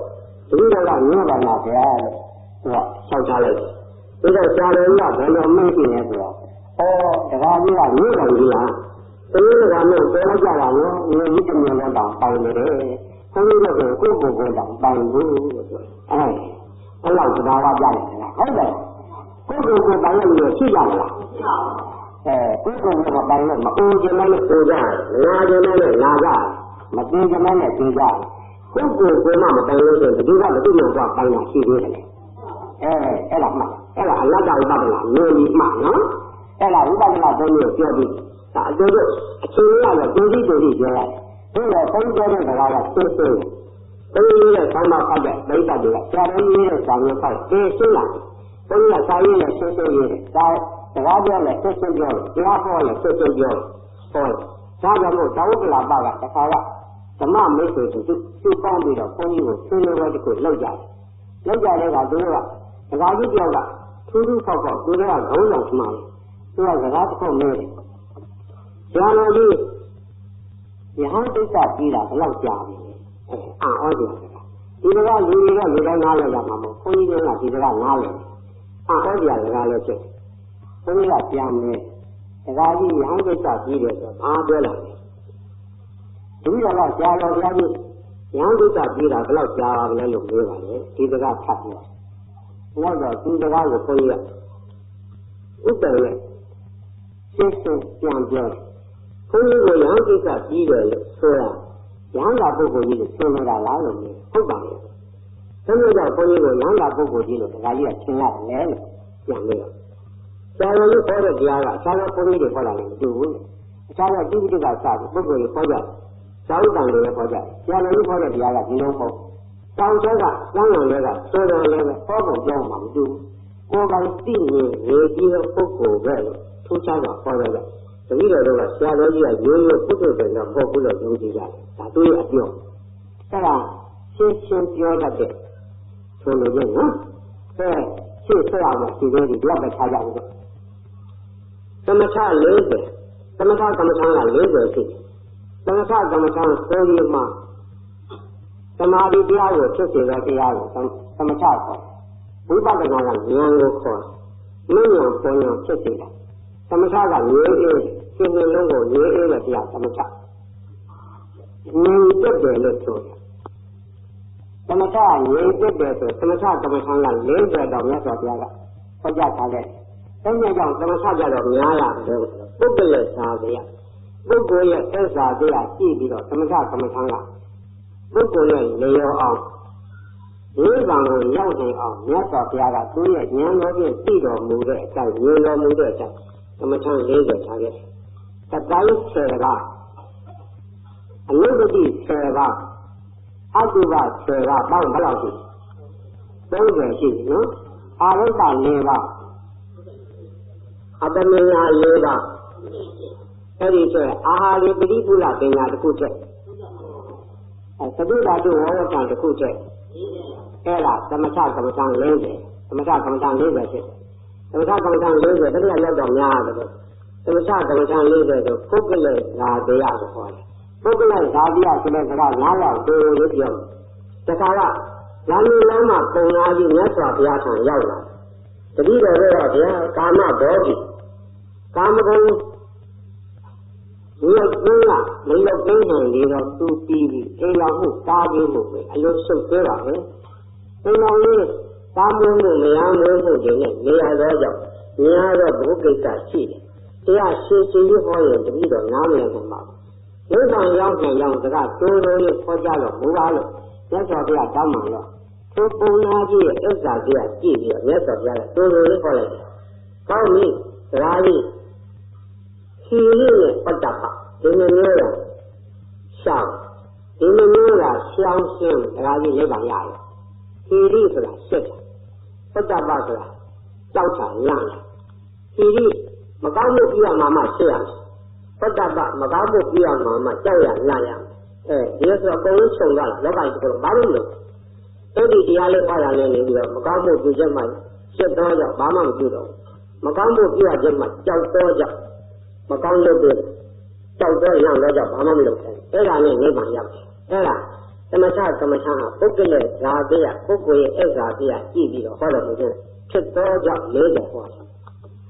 ဒီလိုကညပါမှာဗျာလို့သူကဆောက်ထားလိုက်။ဒါတော့ဆရာတော်ကဘယ်လိုမင်းရှိနေဆိုတော့တကားကြီးကညပါကြီးလား။သူကလည်းပြောလိုက်ကြတာလို့ဒီကြီးတမျိုးတော့တောင်းနေတယ်။ဘုန်းကြီးတို့ကကိုယ်ကိုယ်တောင်ပိုင်ဘူးလို့ပြောအဲ့လောက်စကားကကြားတယ်ဟုတ်တယ်ကိုယ်ကိုယ်ပိုင်လို့ရှိကြလားကိုယ်ကိုယ်ကပိုင်လို့မအိုးချင်လည်းအိုးကြနာချင်လည်းနာကြမပြေချင်လည်းပြေကြကိုယ်ကိုယ်ကမှမပိုင်လို့ဆိုဒီကဘယ်သူမှတော့ပိုင်တာရှိသေးတယ်အဲ့ဒါမှအဲ့ဒါအလတ်ကဥပဒနာမျိုးကြီးမှနော်အဲ့ဒါဥပဒနာဘုန်းကြီးပြောပြီးဒါအတူတူအချင်းရတော့တူတူတူပြောရတယ်ဒီတော့ဘုန်းကြီးပြောတဲ့စကားကသိသိဘုန်းကြီးရဲ့ဆောင်းမဖောက်တဲ့ဒိဋ္ဌတွေကဆရာတော်ကြီးရဲ့ဆောင်းမဖောက်သိရှင်းလာဘုန်းကြီးကစာရင်းနဲ့ရှင်းရှင်းရေးတယ်ဒါစကားပြောလဲရှင်းရှင်းပြောတယ်တရားဟောလဲရှင်းရှင်းပြောတယ်ဟောဒါကြောင့်မို့သာဝကလာပကတခါကဓမ္မမိတ်ဆွေတို့သူပေါင်းပြီးတော့ဘုန်းကြီးကိုဆွေးနွေးပွဲတစ်ခုလုပ်ကြတယ်လုပ်ကြတဲ့ကသူတို့ကစကားကြီးပြောတာထူးထူးဖောက်ဖောက်သူတို့ကခေါင်းဆောင်မှန်သူကစကားတစ်ခုမေးတယ်ဆရာတော်ကြီးယဟန်တိစ္ဆပြီးတာဘယ်လောက်ကြာပြီအာဟောတယ်ဒီကလူတွေကလူတိုင်းနားလည်ကြမှာမဟုတ်ဘုန်းကြီးကဒီကနားလည်အာဟောကြစကားလည်းဖြစ်ဘုန်းကြီးကပြန်မယ်စကားကြီးယဟန်တိစ္ဆပြီးတယ်ဆိုဘာပြောလဲဒီကတော့ဆရာတော်ဘုရားကြီးယဟန်တိစ္ဆပြီးတာဘယ်လောက်ကြာပါလဲလို့ပြောပါလေဒီကထပ်ပြောနောက်တော့ဒီစကားကိုဘုန်းကြီးကဥပ္ပယ်နဲ့ရှင်းရှင်းပြန်ပြောဘုန်းကြီးကယဟန်ကိစ္စကြီးတယ်လို့ဆိုတာယဟန်တာပုဂ္ဂိုလ်ကြီးကိုသင်နေတာလားလို့ဟုတ်ပါရဲ့။ဒါမျိုးကြောင့်ဘုန်းကြီးကယဟန်တာပုဂ္ဂိုလ်ကြီးလို့ဒါကြီးကသင်ရတယ်လို့ပြန်လို့ဆရာတော်ကြီးခေါ်တဲ့တရားကဆရာတော်ဘုန်းကြီးတွေခေါ်လာတယ်မတူဘူး။အခြားသောတိတိကစပြီးပုဂ္ဂိုလ်ကြီးခေါ်ကြတယ်။ဇာဝတန်တွေလည်းခေါ်ကြတယ်။ဆရာတော်ကြီးခေါ်တဲ့တရားကဒီလိုပေါ့။တောင်ကျဲကစမ်းတော်တွေကဆိုတော်လည်းပဲဟောပုံပြောမှမတူဘူး။ကိုယ်ပိုင်သိနေရေကြီးတဲ့ပုဂ္ဂိုလ်ပဲလို့ထူးခြားတာခေါ်ရတယ်။တတိယတော့ဆရာတော်ကြီးကရိုးရိုးပုဂ္ဂိုလ်တွေတော့ပုဂ္ဂိုလ်လို့ယုံကြည်ကြတယ်ဒါသူရဲ့အပြောအဲ့ဒါရှင်းရှင်းပြောတတ်တဲ့ဆိုလို့ရနော်ရှင်းဆက်အောင်ဒီလိုဒီတော့ပဲထားကြဦးသမထ40သမထကမ္မထာက40ရှိသမထကမ္မထာဆိုရမှာသမာဓိတရားကိုဖြစ်စေတဲ့တရားကိုသမထခေါ်ဝိပဿနာကဉာဏ်ကိုခေါ်မဉဏ်ပုံဉာဏ်ဖြစ်စေတယ်သမထကငြိမ်းအေးဒီလိုလုံးကိုငြိမ်းအေးတဲ့တရားသမထငြိမ်သက်တယ်လို့ဆိုတယ်သမထငြိမ်သက်တယ်ဆိုသမထကမ္မထာက40တောင်မြတ်စွာဘုရားကဟောကြားထားတဲ့အဲဒါကြောင့်သမထကြတော့များလာတယ်ပုဂ္ဂလစာတရားပုဂ္ဂိုလ်ရဲ့သက်စာတရားကြည့်ပြီးတော့သမထကမ္မထာကပုဂ္ဂိုလ်ရဲ့လေရောအောင် ဒီဗံကိုရောက်နေအောင်မြတ်စွာဘုရားကသူ့ရဲ့ဉာဏ်တော်ဖြင့်သိတော်မူတဲ့အတိုင်းဉာဏ်တော်မူတဲ့အတိုင်းသမထ40ထားခဲ့တတိုင်း10ပါးအနုပတိ10ပါးအတုပ10ပါးပေါင်းဘယ်လောက်ရှိ30ရှိနော်အာရုဒ္ဓ4ပါးအတမညာ4ပါးအဲ့ဒီဆိုအာဟာရပရိပုလပညာတစ်ခုတည်းသတိဓာတုဝဝကံတစ်ခုတည်းအဲ့ဒါသမထကမ္မဋ္ဌာန်း40သမထကမ္မဋ္ဌာန်း40ဖြစ်တယ်သမထကမ္မဋ္ဌာန်း40တတိယရောက်တော့များတယ်သမထကမ္မဋ္ဌာန်း40ဆိုပုဂ္ဂလိဇာတိယကိုခေါ်တယ်ပုဂ္ဂလိဇာတိယဆိုတဲ့စကား9ရောက်တိုးလို့ပြောတခါကလမ်းကြီးလမ်းမှာပုံနာကြီးမြတ်စွာဘုရားထံရောက်လာတတိတော်တော့ဗျာကာမဘောဓိကာမဂုဏ်ဒီလိုကမလောက်သိနေလေတော့သူပြီးပြီအိမ်တော်မှုစားခြင်းမှုပဲအလိုဆုတ်သေးပါပဲအိမ်တော်လေးစားမွေးမှုမရမွေးမှုတွေနဲ့နေရာတော့ကြောင့်များတော့ဘုကိစ္စရှိတယ်တရားရှင်းရှင်းဟောရင်တတိတော်နားမလည်နိုင်ပါဘူးဘုရားရောက်နေရောက်စကားတိုးတိုးလေးခေါ်ကြတော့မူပါလို့မြတ်စွာဘုရားတောင်းမှတော့သူပုံနာကြီးရဲ့ဥစ္စာကြီးကကြည့်ပြီးတော့မြတ်စွာဘုရားကတိုးတိုးလေးခေါ်လိုက်တယ်ကောင်းပြီဒါကြီးခီလေးနဲ့ပတ်တာပါဒီလိုမျိုးကရှောင်းဒီလိုမျိုးကရှောင်းရှင်းဒါကြီးလေးပါရတယ်ခီလေးဆိုတာရှစ်ပတ်တာပါဆိုတာကြောက်တာလန့်ခီလေးမကောင်းမှုပြရမှာမှရှင်းရမယ်ပတ်တာပါမကောင်းမှုပြရမှာမှကြောက်ရလန့်ရဒီဆိုအကုန်လုံးခြုံသွားတာလောကကြီးကတော့ဘာလို့လဲအဲ့ဒီတရားလေးအားရနေပြီးတော့မကောင်းမှုပြုချက်မှရှစ်တော့ကြောင့်ဘာမှမပြုတော့မကောင်းမှုပြရချက်မှကြောက်တော့ကြောင့်မကောင်းလို့ပြီးကြောက်တော့လန့်တော့ကြောင့်ဘာမှမလုပ်ဘူးအဲ့ဒါနဲ့နိဗ္ဗာန်ရောက်တယ်အဲ့ဒါသမထကမ္မထာပုဂ္ဂလိဇာတိယပုဂ္ဂိုလ်ရဲ့ဣဇာတိယကြည့်ပြီးတော့ဟောတယ်လို့ဖြစ်တော့ကြောင့်40ဟောတယ်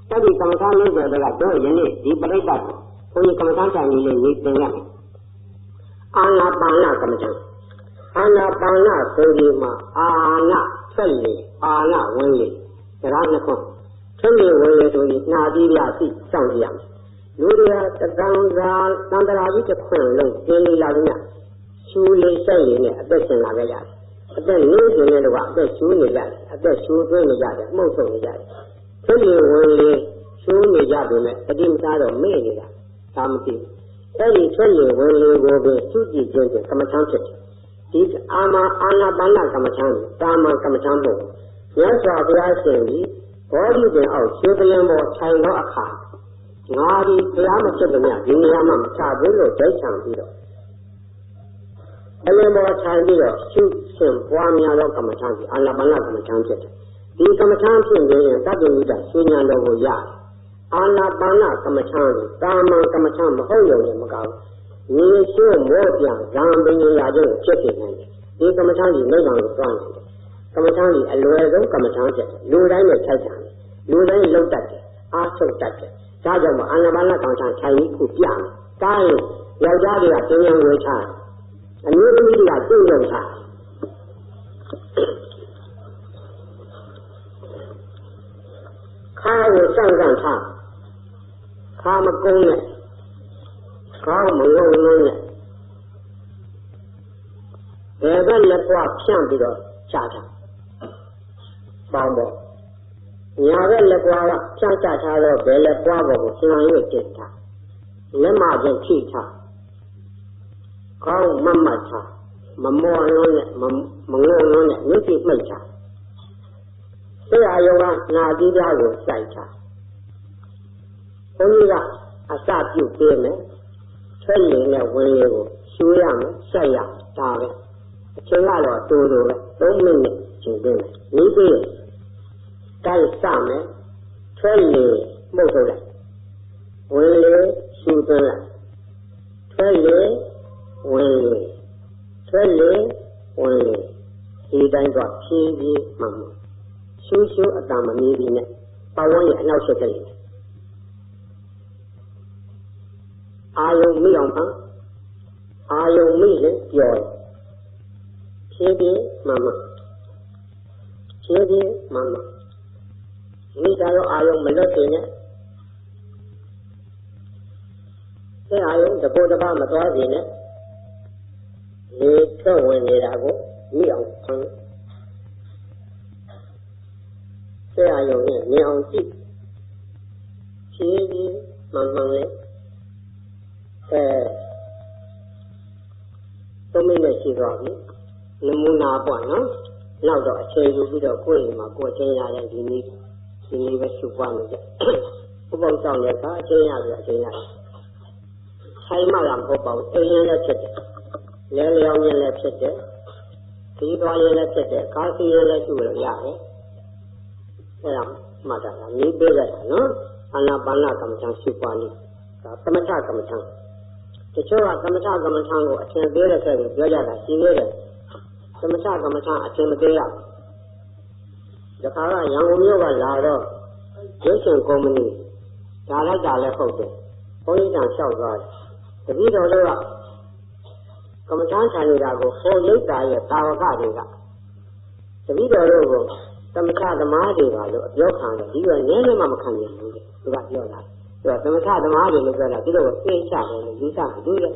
အဲ့ဒီကမ္မထာ40ကတော့ယနေ့ဒီပရိသတ်ကိုဘုန်းကြီးကမ္မထာတိုင်လေးရေးသင်ရမယ်အာနာပါနကမ္မထာအာနာပါနဆိုဒီမှာအာနာဆက်လေအာနာဝင်လေဒါကနှစ်ခုဆက်လေဝင်လေဆိုရင်နှာပြီးရသိစောင့်ကြည့်ရမယ်လူတွေကတန်စာတန်တရာကြီးတစ်ခွန်းလုံးကျင်းလေးလာကြညရှူလေးဆက်လေးနဲ့အသက်ရှင်လာကြရတယ်အသက်လေးရှင်တဲ့တော့အသက်ရှူနေကြတယ်အသက်ရှူသွင်းနေကြတယ်မှုတ်ဆုံးနေကြတယ်ဆက်လေဝင်လေရှူနေကြပြီမဲ့အတိမသားတော့မေ့နေတာဒါမသိအဲ့ဒီဆက်လေဝင်လေကိုပဲရှုကြည့်ခြင်းကမ္မထမ်းဖြစ်တယ်ဒီအာနာပါနကမ္မထမ်းတာမန်ကမ္မထမ်းဖို့မြတ်စွာဘုရားရှင်ကြီးဘောဓိပင်အောက်ရှင်ပလင်ပေါ်ထိုင်သောအခါငါဒီဘုရားမဖြစ်တဲ့မြတ်ဒီနေရာမှာမချဘူးလို့ဒိဋ္ဌံပြီးတော့အလင်းပေါ်ထိုင်ပြီးတော့ရှုရှင်ပွားများသောကမ္မထမ်းကြီးအာနာပါနကမ္မထမ်းဖြစ်တယ်ဒီကမ္မထမ်းဖြစ်ရင်သတ္တဝိတ္တရှင်ဉာဏ်တော်ကိုရတယ်အာနာပါနကမ္မထမ်းကိုတာမန်ကမ္မထမ်းမဟုတ်ရုံနဲ့မကောင်းညီရှုမောပြန်ဇံပင်ရာခြင်းဖြစ်နေတယ်ဒီကမ္မထမ်းကြီးနိဗ္ဗာန်ကိုသွားနေတယ်ကမ္မထမ်းကြီးအလွယ်ဆုံးကမ္မထမ်းဖြစ်တယ်လူတိုင်းနဲ့ထိုက်တယ်လူတိုင်းလောက်တတ်တယ်အားထုတ်တတ်တယ်ဒါကြောင့်အာနာပါနကမ္မထမ်းထိုင်ပြီးခုပြမယ်ဒါရင်ယောက်ျားတွေကကျင်းကျင်းဝေချအမျိုးသမီးတွေကကျင့်ကြံချခါကိုစန့်စန့်ထားခါမကုန်းနဲ့ခေါင်းမငုံလုံးနဲ့ဘယ်ဘက်လက်ပွားဖြန့်ပြီးတော့ချတာပေါင်းတော့ညာဘက်လက်ပွားကဖြန့်ချထားတော့ဘယ်လက်ပွားပေါ်ကိုလှန်ရွက်တင်ထားလက်မချင်းထိထားခေါင်းမမတ်ထားမမောလုံးနဲ့မငုံလုံးနဲ့ဝိသိမိတ်ထားဆရာယောကနာတိပြားကိုစိုက်ထားဘုန်းကြီးကအစပြုတ်ပေးမယ်ထွက်ရည်နဲ့ဝင်ရည်ကိုရှူရမယ်ဆက်ရဒါပဲအချိန်ကတော့တိုးတိုးပဲ3မိနစ်ချိန်ပေးမယ်နီးပြီးတိုက်စမယ်ထွက်ရည်မှုတ်ထုတ်လိုက်ဝင်ရည်ရှူသွင်းလိုက်ထွက်ရည်ဝင်ရည်ထွက်ရည်ဝင်ရည်ဒီတိုင်းတော့ဖြည်းဖြည်းမှမှရှူရှူအတံမမီးပြီးနဲ့ပဝန်းရဲ့အနောက်ရှက်ကလေးအာယုံမိအောင်ပါအာယုံမိလည်းပြောတယ်ဖြည်းဖြည်းမှမှဖြည်းဖြည်းမှမှမိသားရောအာယုံမလွတ်သေးနဲ့အဲအာယုံတပိုးတစ်ပါးမသွားသေးနဲ့လေထွက်ဝင်နေတာကိုမိအောင်ဖမ်း ရာယုံနဲ့မြင်အောင်ကြည့်ဖြည်းဖြည်းမှန်မှန်လေး3 မိနစ်ရှိသွားပြီနမူနာပေါ့နော်နောက်တော့အချိန်ယူပြီးတော့ကိုယ့်အိမ်မှာကိုယ်ချင်းရတဲ့ဒီနေ့ပဲရှုပွားနေကြဥပ္ပောင်းဆောင်တဲ့အခါအချင်းရပြီအချင်းရဆိုင်မှလာမဟုတ်ပါဘူးအိမ်ရလည်းဖြစ်တယ်လဲလျောင်းရင်လည်းဖြစ်တယ်ဒီသွားရင်လည်းဖြစ်တယ်ကားစီရင်လည်းရှုလို့ရတယ်အဲ့ဒါမှတ်တာကနေပေးကြတာနော်အာနာပါနကမ္မထံရှုပွားနေဒါသမထကမ္မထံတချို့ကသမထကမ္မထံကိုအထင်သေးတဲ့ဆက်ကိုပြောကြတာရှင်းသေးတယ်သမထကမ္မထံအထင်မသေးရဘူးဒါကရန်ကုန်မြို့ကလာတော့ရုပ်ရှင်ကုမ္ပဏီဒါလိုက်တာလည်းဟုတ်တယ်ဘုန်းကြီးကလျှောက်သွားတယ်တပည့်တော်တို့ကကမ္မထံခြံနေတာကိုဟောရိပ်တာရဲ့တာဝကတွေကတပည့်တော်တို့ကိုသမထသမားတွေပါလို့အပြောခံတယ်ဒီကနည်းနည်းမှမခံနိုင်ဘူးသူကပြောတာသူကသမထသမားတွေလို့ပြောတာဒီလိုကိုသိချတယ်လို့ယူဆတယ်သူရဲ့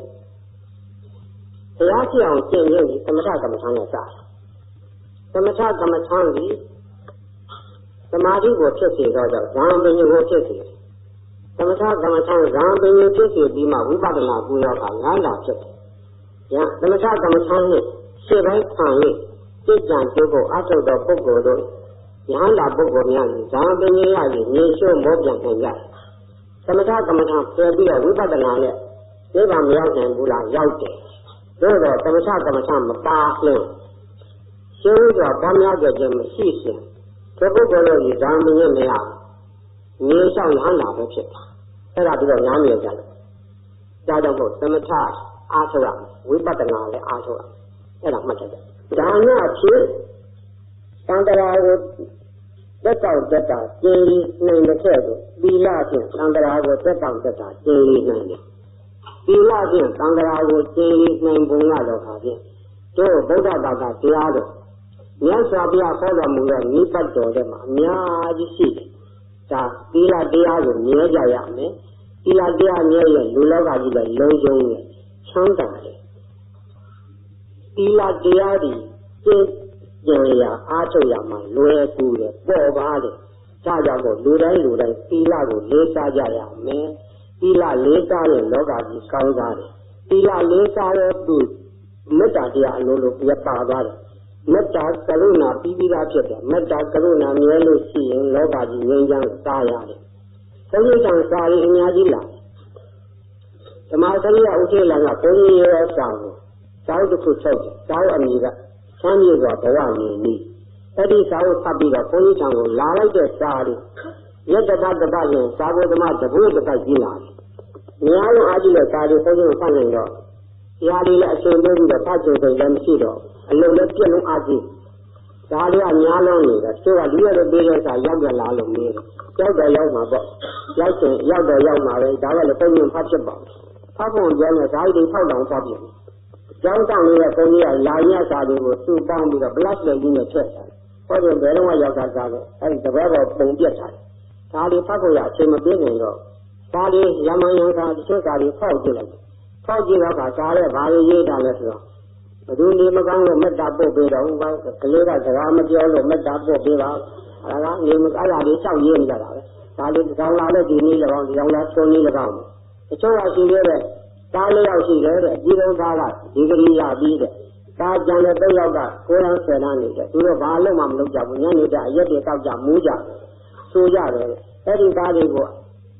တရားဖြစ်အောင်ကျင့်ရင်းဒီသမထကမ္မထံနဲ့စတယ်သမထကမ္မထံဒီသမာဓိကိုဖြစ်စေတော့ဇံပင်ကိုဖြစ်စေသမထကမ္မထံဇံပင်ကိုဖြစ်စေပြီးမှဝိပဿနာကိုရောက9 လဖြစ်တယ်။သမထကမ္မထံနဲ့ရှေ့ပိုင်းခံ၍စိတ်ကြံကြိုးကိုအထုတ်သောပုဂ္ဂိုလ်တို့ယဟန္တာပုဂ္ဂိုလ်များဇံပင်ရည်မြေရှုမောပြန်နိုင်ကြတယ်။သမထကမ္မထံပြန်ပြီးတော့ဝိပဿနာနဲ့နိဗ္ဗာန်မရောက်နိုင်ဘူးလားရောက်တယ်။သို့တော့သမထကမ္မထံမပါလို့ရှင်းဥစွာပေါင်းများကြခြင်းမရှိရှင်ဒီပုဂ္ဂိုလ်တို့ဒီဇာမင်းရဲ့မရဘူးမြေလျှောက်ရဟန္တာပဲဖြစ်တာအဲ့ဒါပြီးတော့နားမြင်ကြတယ်ဒါကြောင့်မို့သမထအားထုတ်ရဝိပဿနာလည်းအားထုတ်ရအဲ့ဒါမှတ်တယ်ဒါနဲ့အဖြစ်သံဃာကိုသက်တောင့်သက်တာကျင်းနိုင်တဲ့ခဲ့ကိုသီလဖြင့်သံဃာကိုသက်တောင့်သက်တာကျင်းနိုင်တယ်သီလဖြင့်သံဃာကိုကျင်းနိုင်ပုံကတော့ခါဖြင့်တို့ဗုဒ္ဓဘာသာတရားတော်မြတ်စွာဘုရားဟောတော်မူတဲ့နိဗ္ဗာန်တော်ထဲမှာအများကြီးရှိတယ်။ဒါသီလတရားကိုမြဲကြရမယ်။သီလတရားမြဲရင်လူလောကကြီးလည်းလုံးစုံနဲ့ချမ်းသာတယ်။သီလတရားဒီကျင့်ကြံရအားထုတ်ရမှာလွယ်ကူတယ်ပေါ်ပါတယ်။ဒါကြောင့်မို့လူတိုင်းသီလကိုလေးစားကြရမယ်။သီလလေးစားရင်လောကကြီးကောင်းစားတယ်။သီလလေးစားတဲ့သူမေတ္တာတရားအလိုလိုပြပါသွားတယ်မေတ္တာကရုဏာပြီးပြီးသားဖြစ်တယ်မေတ္တာကရုဏာမြဲလို့ရှိရင်လောကကြီးငြိမ်းချမ်းစားရတယ်။ဘုရားကြောင့်စားရအများကြီးလားဓမ္မစရိယဥထေလကဘုန်းကြီးရဲ့စာကိုစာအုပ်တစ်ခုထုတ်တယ်စာအုပ်အမည်ကချမ်းမြေစွာဘဝနေနည်းအဲ့ဒီစာအုပ်ဖတ်ပြီးတော့ဘုန်းကြီးကြောင့်လာလိုက်တဲ့စာလေးရက်တပတ်ရင်စာဘုဓမ္မတပုတ်တစ်ပတ်ကြီးလာတယ်။များလုံးအားကြီးတဲ့စာလေးဘုန်းကြီးကိုဖတ်နိုင်တော့တရားလေးလည်းအရှင်ပေးပြီးတော့ဖတ်ကြုံတယ်လည်းမရှိတော့အလုံးလည်းပြည့်လုံးအားကြီးဒါလေးကများလုံးနေတယ်သူကလူရတဲ့ပေးတဲ့စာရောက်ကြလာလို့နေတယ်ရောက်တော့ရောက်မှာပေါ့ရောက်ရင်ရောက်တော့ရောက်မှာပဲဒါကလည်းပုံမှန်ဖတ်ဖြစ်ပါဖတ်ဖို့ကြောင်းနဲ့ဓာတ်တွေထောက်တောင်ဖတ်ပြတယ်ကျောင်းဆောင်လေးကပုံကြီးကလာရစာတွေကိုစုပေါင်းပြီးတော့ plus လေးကြီးနဲ့ထည့်တယ်ဟောတယ်ဘယ်တော့မှရောက်တာစားလို့အဲဒီတပည့်တော်ပုံပြတ်ထားတယ်ဒါလေးဖတ်ဖို့ရအချိန်မပြည့်နိုင်တော့ဒါလေးရမန်ယံစာတချို့စာတွေဖောက်ကြည့်လိုက်ဖောက်ကြည့်တော့ကစားရဲဘာလို့ရေးတာလဲဆိုတော့ဘယ်သူနေမကောင်းလို့မေတ္တာပို့ပေးတော့ဘာကလေးကစကားမပြောလို့မေတ္တာပို့ပေးပါအဲ့ဒါကနေမအဲ့ဒါလေးလျှောက်ရေးနေကြတာပဲဒါလေးတောင်းလာတဲ့ဒီနည်း၎င်းဒီအောင်လာဆုံးနည်း၎င်းတချို့ကရှိသေးတယ်သားလေးယောက်ရှိတယ်တဲ့အကြီးဆုံးသားကဒီကလေးရပြီးတဲ့သားကြံတဲ့၃ယောက်က9 လ10 လနေတယ်သူတို့ဘာလို့မှမလုပ်ကြဘူးညနေကျအရက်တွေတောက်ကြမူးကြဆိုကြတယ်အဲ့ဒီသားတွေကို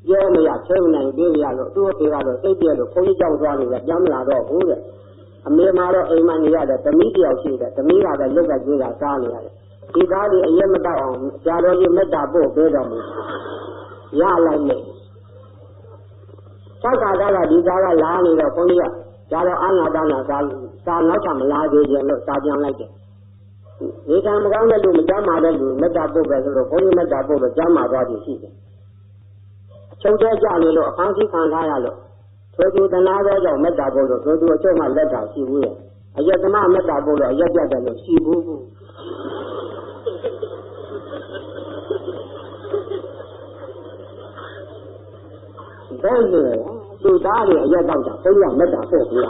ပြောမရထဲမနိုင်ပြေးရလို့သူ့အဖေကတော့စိတ်ပြည့်လို့ဘုန်းကြီးကြောက်သွားလို့ပြန်မလာတော့ဘူးတဲ့အမေမှာတော့အိမ်မှာနေရတယ်သမီးတယောက်ရှိတယ်သမီးကလည်းလွတ်ကကျွေးတာစားနေရတယ်ဒီသားတွေအရက်မတောက်အောင်ဆရာတော်ကြီးမေတ္တာပို့ပေးတော်မူရလိုက်မယ်သောက်တာကဒီသားကလာနေတော့ဘုန်းကြီးကဒါတော့အာနာတာနာစာနောက်ထပ်မလာသေးခြင်းလို့စာပြန်လိုက်တယ်ဒီကံမကောင်းတဲ့လူမကြမ်းမာတဲ့လူမေတ္တာပို့ပဲဆိုတော့ဘုန်းကြီးမေတ္တာပို့လို့ကြမ်းမာသွားပြီရှိတယ်အချုပ်ထဲကြနေလို့အဖမ်းဆီးခံထားရလို့ထိုသူတနာသောကြောင့်မေတ္တာပို့လို့ထိုသူအချုပ်မှလက်တာရှိဘူးရဲ့အယက်သမားမေတ္တာပို့လို့အယက်ပြတ်တယ်လို့ရှိဘူးဘယ်လိုလဲသူသားတွေအယက်တော့တာဘုရားမေတ္တာပို့ပြရ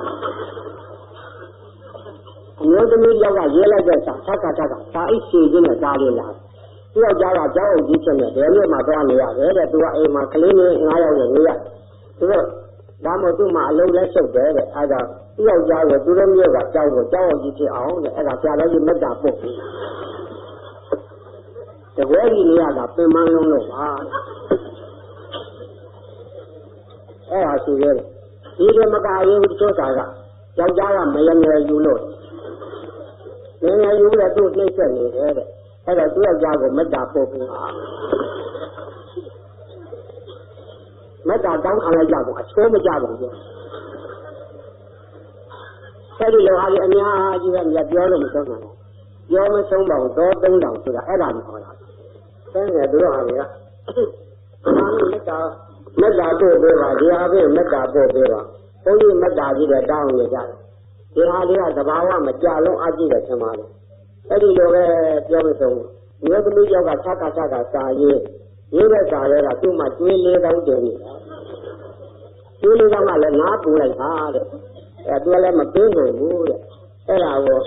အမျိုးသမီးယောက်ကရေးလိုက်တဲ့စာထက်ကစာအိတ်ရှိခြင်းနဲ့သားလေးလာ သူ့ယောက်ျားကကြောက်အောင်ကြီးဖြစ်နေတယ်မြို့မှာသွားနေရတယ်တဲ့သူကအိမ်မှာကလေးလေး9ယောက်နဲ့နေရသူတို့ဒါမှမဟုတ်သူ့မှာအလုံးလဲရှုပ်တယ်တဲ့အဲဒါသူ့ယောက်ျားကိုသူတို့မြို့ကကြောက်အောင်ကြီးဖြစ်အောင်တဲ့အဲဒါဆရာတော်ကြီးမေတ္တာပို့ပြီးတဝဲကြီးနေရတာပင်မလုံးလို့ပါအဲဒါဆိုရဲဒီကမကရေးဘူးချိုးတာကယောက်ျားကမရငယ်ယူလို့ငယ်ငယ်ယူတဲ့သူ့နှိမ့်ဆက်နေတယ်တဲ့အဲ့တော့သူ့ယောက်ျားကိုမေတ္တာပို့ပြီးမေတ္တာတောင်းခံလိုက်ကြဖို့အချိုးမကြဘူးပြောအဲ့ဒီလိုအားကြီးအများကြီးပဲမြတ်ပြောလို့မဆုံးနိုင်ဘူးပြောမဆုံးပါဘူးတော့3000ဆိုတာအဲ့ဒါကိုခေါ်တာဆင်းရဲသူတို့ဟာတွေကမေတ္တာပို့ပေးပါဒီဟာပဲမေတ္တာပို့ပေးပါဘုန်းကြီးမေတ္တာကြီးတဲ့တောင်းနေကြတယ်ဒီဟာတွေကသဘာဝမကြလုံးအကြည့်တယ်ထင်ပါလေအဲ့ဒီလိုပဲပြောမဆုံးဘူးမြို့သမီးယောက်ကဆက်ကာစာရေးတဲ့စာရဲကသူ့မှာကျွေးလေးကောင်းတယ်ကျွေးလေးကောင်းကလည်းငါးပူလိုက်ပါတဲ့အဲသူကလည်းမပေးနိုင်ဘူးတဲ့အဲ့ဒါကို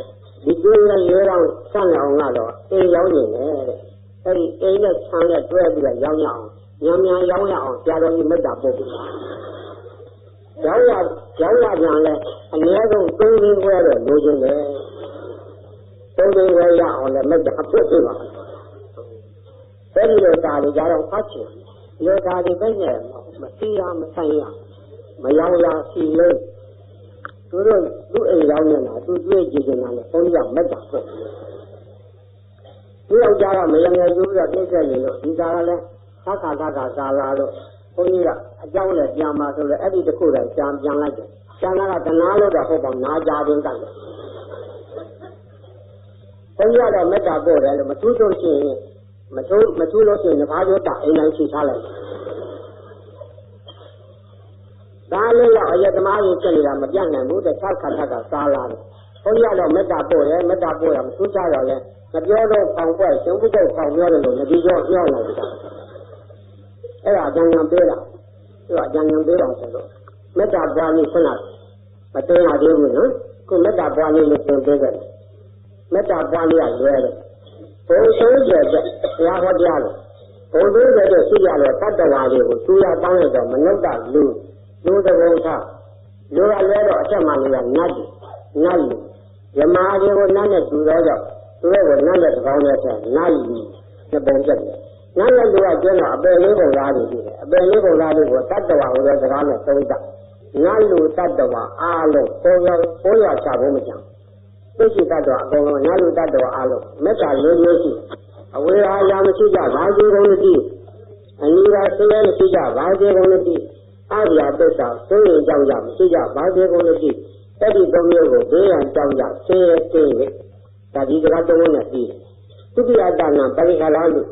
ဒီကျွေးလေးကောင်းဆက်အောင်ကတော့အိမ်ရောက်နေတယ်တဲ့အဲ့ဒီအိမ်နဲ့ဆန်းနဲ့တွဲပြီးတော့ရောင်းရအောင်မြန်ရောင်းရအောင်ဆရာတော်ကြီးမေတ္တာပို့ပြီးရောင်းရပြန်လဲအနည်းဆုံး3သိန်းခွဲတော့လိုချင်တယ်3သိန်းခွဲရအောင်လည်းမေတ္တာပို့ပြီးပါအဲ့ဒီလိုသာတွေကြတော့ဖတ်ချင်ဒီသာတွေပဲနဲ့မစီရမဆိုင်ရမရောရစီလို့သူတို့သူ့အိမ်ရောက်နေတာသူတွေ့ကြည့်နေတာနဲ့ဘုန်းကြီးကမေတ္တာပို့ဒီယောက်ျားကမရငယ်ကျိုးပြီးတော့ပြည့်စက်နေလို့ဒီသာကလည်းသက္ကာသာလာလို့ဘုန်းကြီးကအကြောင်းနဲ့ပြန်มาဆိုတော့အဲ့ဒီတစ်ခုတည်းပြန်လိုက်တယ်။ပြန်လာကတနာလို့တော့ဟုတ်ပါနာကြပင်တိုက်တယ်။ဘုန်းကြီးကတော့မေတ္တာပို့တယ်လို့မထူးလို့ရှိရင်မထူးလို့ရှိရင်ဘာပြောတာအိမ်တိုင်းချထားလိုက်။ဒါလည်းတော့အယသမားကြီးဖြစ်နေတာမပြတ်နိုင်ဘူးတဲ့သက္ကာစားလာတယ်။ဘုန်းကြီးကတော့မေတ္တာပို့တယ်မေတ္တာပို့ရမထူးကြတော့လဲမပြောတော့ဖောင်ပွဲရှင်ဘုရားဖောင်ပြောတယ်လို့ငတိကျော်ပြောလာတယ်အဲ့ဒါအကျဉ်းဉာဏ်ပေးတာသူကအကျဉ်းဉာဏ်ပေးတာဆိုတော့မေတ္တာပွားနည်းဆင်းလာမသိရသေးဘူးနော်ခုမေတ္တာပွားနည်းလို့သင်ပေးတယ်မေတ္တာပွားနည်းကလွယ်တယ်ဘုံဆုံးကျတဲ့တရားဟောတရားလို့ဘုံဆုံးကျတဲ့ရှိရတဲ့တတ္တဝါတွေကိုသူရတောင်းရတော့မနုဿလူတဘုံသာလူကလဲတော့အချက်မှလည်းနတ်လူယမတွေကိုနတ်နဲ့တူတော့ကြောင့်သူတို့ကနတ်နဲ့တကောင်းနဲ့ဆက်နတ်လူနှစ်ပုံပြတ်တယ်နတ်နဲ့လူကကျင်းတော့အပယ်လေးပုံသားတွေရှိတယ်အပယ်လေးပုံသားတွေကိုတတ္တဝါဟိုတဲ့စကားနဲ့သုံးတာနတ်လူတတ္တဝါအားလုံးပေါ်ရချဖို့မကြံသိရှိတတ်တော့အကုန်လုံးနတ်လူတတ္တဝါအားလုံးမေတ္တာလေးမျိုးရှိအဝေဟာယာမရှိကြဘာသေးကုန်လို့ဒီအနိဒာဆင်းရဲမရှိကြဘာသေးကုန်လို့ဒီအာရိယသစ္စာသိရင်ကြောင့်ရမရှိကြဘာသေးကုန်လို့ဒီအဲ့ဒီသုံးမျိုးကိုဘေးရန်ကြောင့်ရဆင်းရဲသိရင်ဒါဒီစကားသုံးလုံးနဲ့ပြီးသုတိယတနာပရိခလာလို့